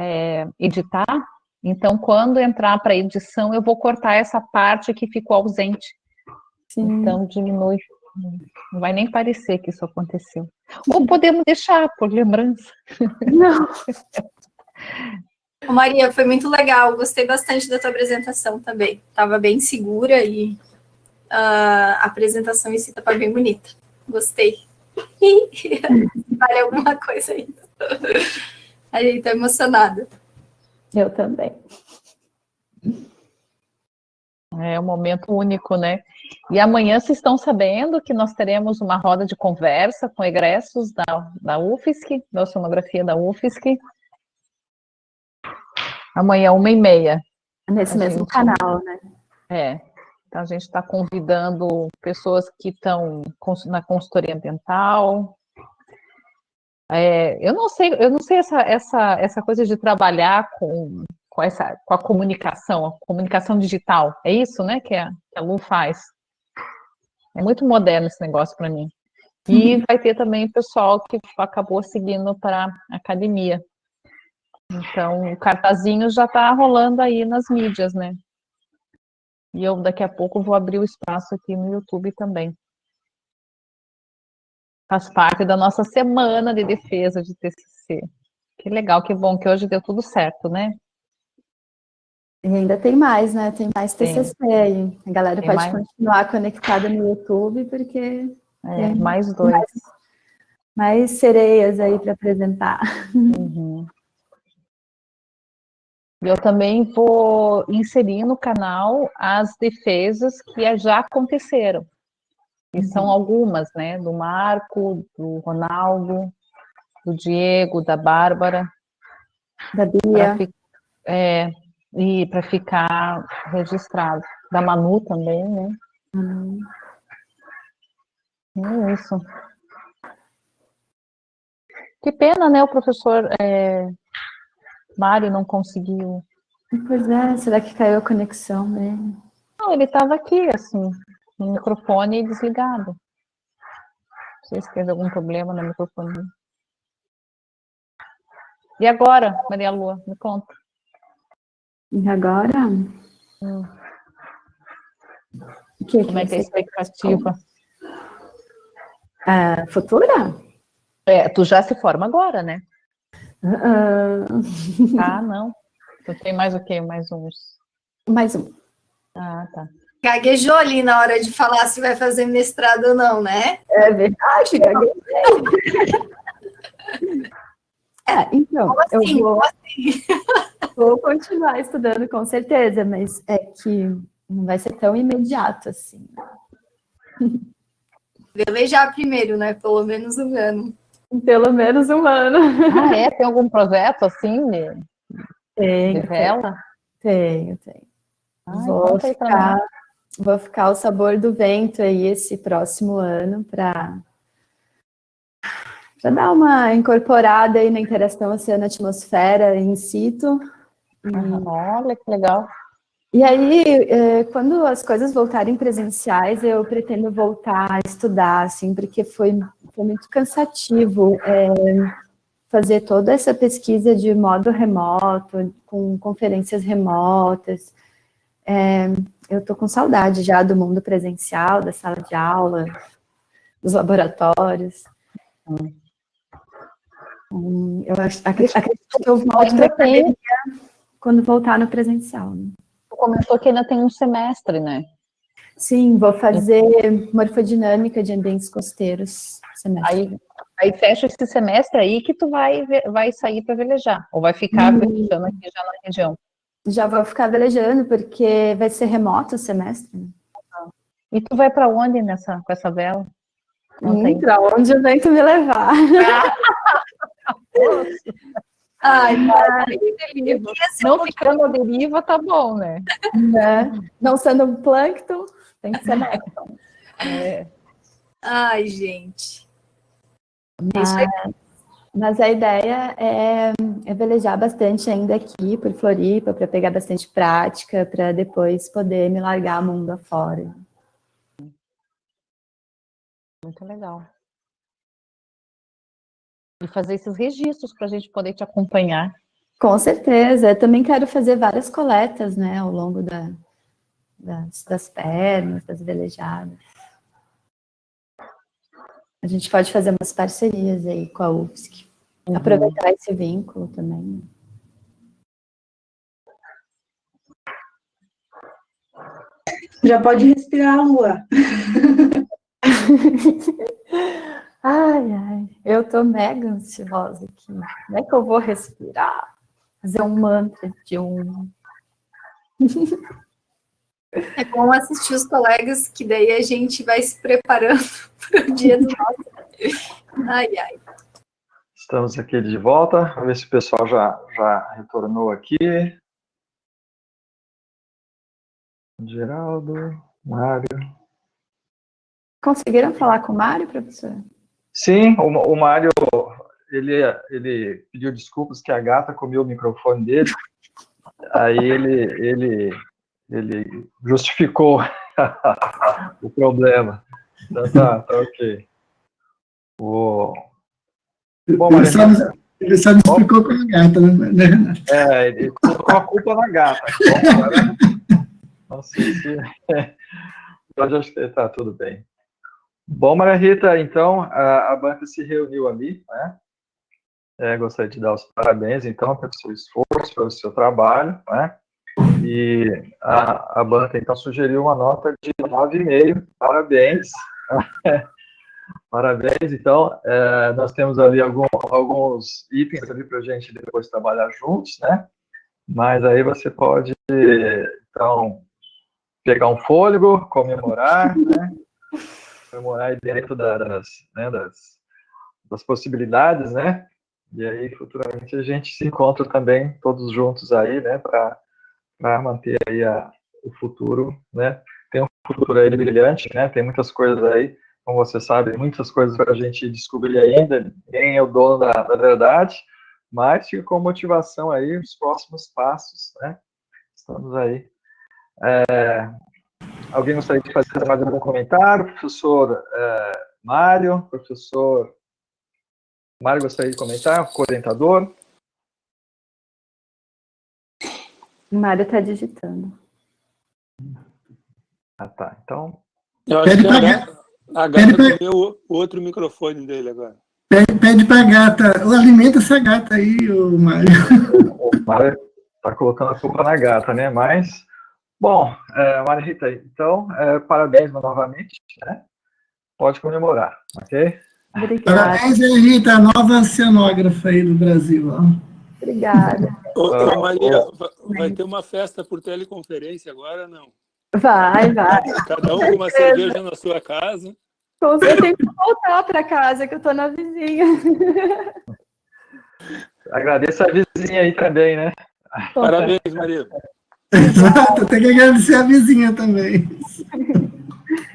editar, então, quando entrar para edição, eu vou cortar essa parte que ficou ausente. Sim. Então, diminui. Não vai nem parecer que isso aconteceu. Ou podemos deixar, por lembrança. Não. Ô, Maria, foi muito legal. Gostei bastante da tua apresentação também. Tava bem segura e a apresentação em si estava bem bonita. Gostei. Vale alguma coisa aí. A gente tá emocionada. Eu também. É um momento único, né? E amanhã vocês estão sabendo que nós teremos uma roda de conversa com egressos da UFSC, da oceanografia da UFSC. Amanhã, 13h30. Nesse mesmo canal, né? Então a gente está convidando pessoas que estão na consultoria ambiental. Eu não sei essa coisa de trabalhar com a comunicação digital. É isso, né, que a Lu faz. É muito moderno esse negócio para mim. E vai ter também pessoal que acabou seguindo para a academia. Então, o cartazinho já está rolando aí nas mídias, né? E eu, daqui a pouco, vou abrir o espaço aqui no YouTube também. Faz parte da nossa semana de defesa de TCC. Que legal, que bom que hoje deu tudo certo, né? E ainda tem mais, né? Tem mais TCC aí. A galera Tem pode mais? continuar conectada no YouTube, porque tem Mais 2. mais sereias aí para apresentar. Uhum. Eu também vou inserir no canal as defesas que já aconteceram. E são algumas, né? Do Marco, do Ronaldo, do Diego, da Bárbara. Da Bia. E para ficar registrado. Da Manu também, né? É isso. Que pena, né? O professor Mário não conseguiu. Pois é, será que caiu a conexão dele? Não, ele estava aqui, assim, no microfone desligado. Não sei se teve algum problema no microfone. E agora, Maria Lua, me conta. E agora? Como é que é a expectativa? Futura? Tu já se forma agora, né? Ah, não. Tu tem mais o quê? Mais uns... Mais um. Ah, tá. Gaguejou ali na hora de falar se vai fazer mestrado ou não, né? É verdade, gaguejei. Então, assim, eu vou continuar estudando com certeza, mas é que não vai ser tão imediato assim. Velejar primeiro, né? Pelo menos um ano. Pelo menos um ano. Ah, é? Tem algum projeto assim de vela? Tenho. Vou ficar ao sabor do vento aí esse próximo ano para dar uma incorporada aí na interação oceano-atmosfera in situ. Olha que legal. E aí, quando as coisas voltarem presenciais, eu pretendo voltar a estudar, assim, porque foi muito cansativo fazer toda essa pesquisa de modo remoto, com conferências remotas. Eu estou com saudade já do mundo presencial, da sala de aula, dos laboratórios. Eu acredito que eu volto para a academia quando voltar no presencial. Né? Tu comentou que ainda tem um semestre, né? Sim, vou fazer morfodinâmica de ambientes costeiros. Aí fecha esse semestre aí que tu vai sair para velejar, ou vai ficar velejando aqui já na região. Já vou ficar velejando, porque vai ser remoto o semestre. Né? E tu vai para onde com essa vela? Para onde o vento me levar. Ai, não ficando à deriva, tá bom, né? Não sendo um plâncton, tem que ser nécton. Ai, gente. Mas a ideia é velejar bastante ainda aqui por Floripa, para pegar bastante prática, para depois poder me largar mundo afora. Muito legal. E fazer esses registros para a gente poder te acompanhar. Com certeza. Eu também quero fazer várias coletas, né, ao longo das pernas, das velejadas. A gente pode fazer umas parcerias aí com a UFSC. Aproveitar esse vínculo também. Já pode respirar, Lua. Ai, eu tô mega ansiosa aqui. Como é que eu vou respirar? Fazer um mantra de um... É bom assistir os colegas, que daí a gente vai se preparando para o dia do nosso. Ai. Estamos aqui de volta. Vamos ver se o pessoal já retornou aqui. Geraldo, Mário. Conseguiram falar com o Mário, professor? Sim, o Mário, ele pediu desculpas que a gata comeu o microfone dele. Aí ele justificou o problema. Então tá ok. Bom, Ele só me explicou com a gata, né, Renato? ele colocou a culpa na gata. Não sei se... Mas acho que está tudo bem. Bom, Maria Rita, então, a banca se reuniu ali, né? Gostaria de dar os parabéns, então, pelo seu esforço, pelo seu trabalho, né? E a banca, então, sugeriu uma nota de 9,5. Parabéns. Parabéns, então, nós temos ali alguns itens ali para a gente depois trabalhar juntos, né? Mas aí você pode, então, pegar um fôlego, comemorar, né? Comemorar dentro das possibilidades, né? E aí, futuramente, a gente se encontra também, todos juntos aí, né? Para manter aí o futuro, né? Tem um futuro aí brilhante, né? Tem muitas coisas aí, como você sabe, muitas coisas para a gente descobrir ainda. Ninguém é o dono da verdade, mas fica com motivação aí os próximos passos, né? Estamos aí. Alguém gostaria de fazer mais algum comentário? Professor Mário, professor Mário gostaria de comentar? Co-orientador? O Mário está digitando. Tá. Então... Eu acho que a gata comeu o outro microfone dele agora. Pede para a gata, alimenta essa gata aí, o Mário. O Mário está colocando a culpa na gata, né? Mas... Bom, Maria Rita, então, parabéns novamente, né? Pode comemorar, ok? Obrigada. Parabéns, Rita, a nova oceanógrafa aí do Brasil. Ó. Obrigada. Ô, Maria, vai ter uma festa por teleconferência agora, não? Vai. Cada um com uma cerveja na sua casa. Com certeza, eu tenho que voltar para casa, que eu estou na vizinha. Agradeço a vizinha aí também, né? Parabéns, Maria. Exato, tem que agradecer a vizinha também.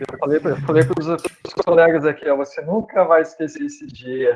Eu falei para os colegas aqui, ó, você nunca vai esquecer esse dia.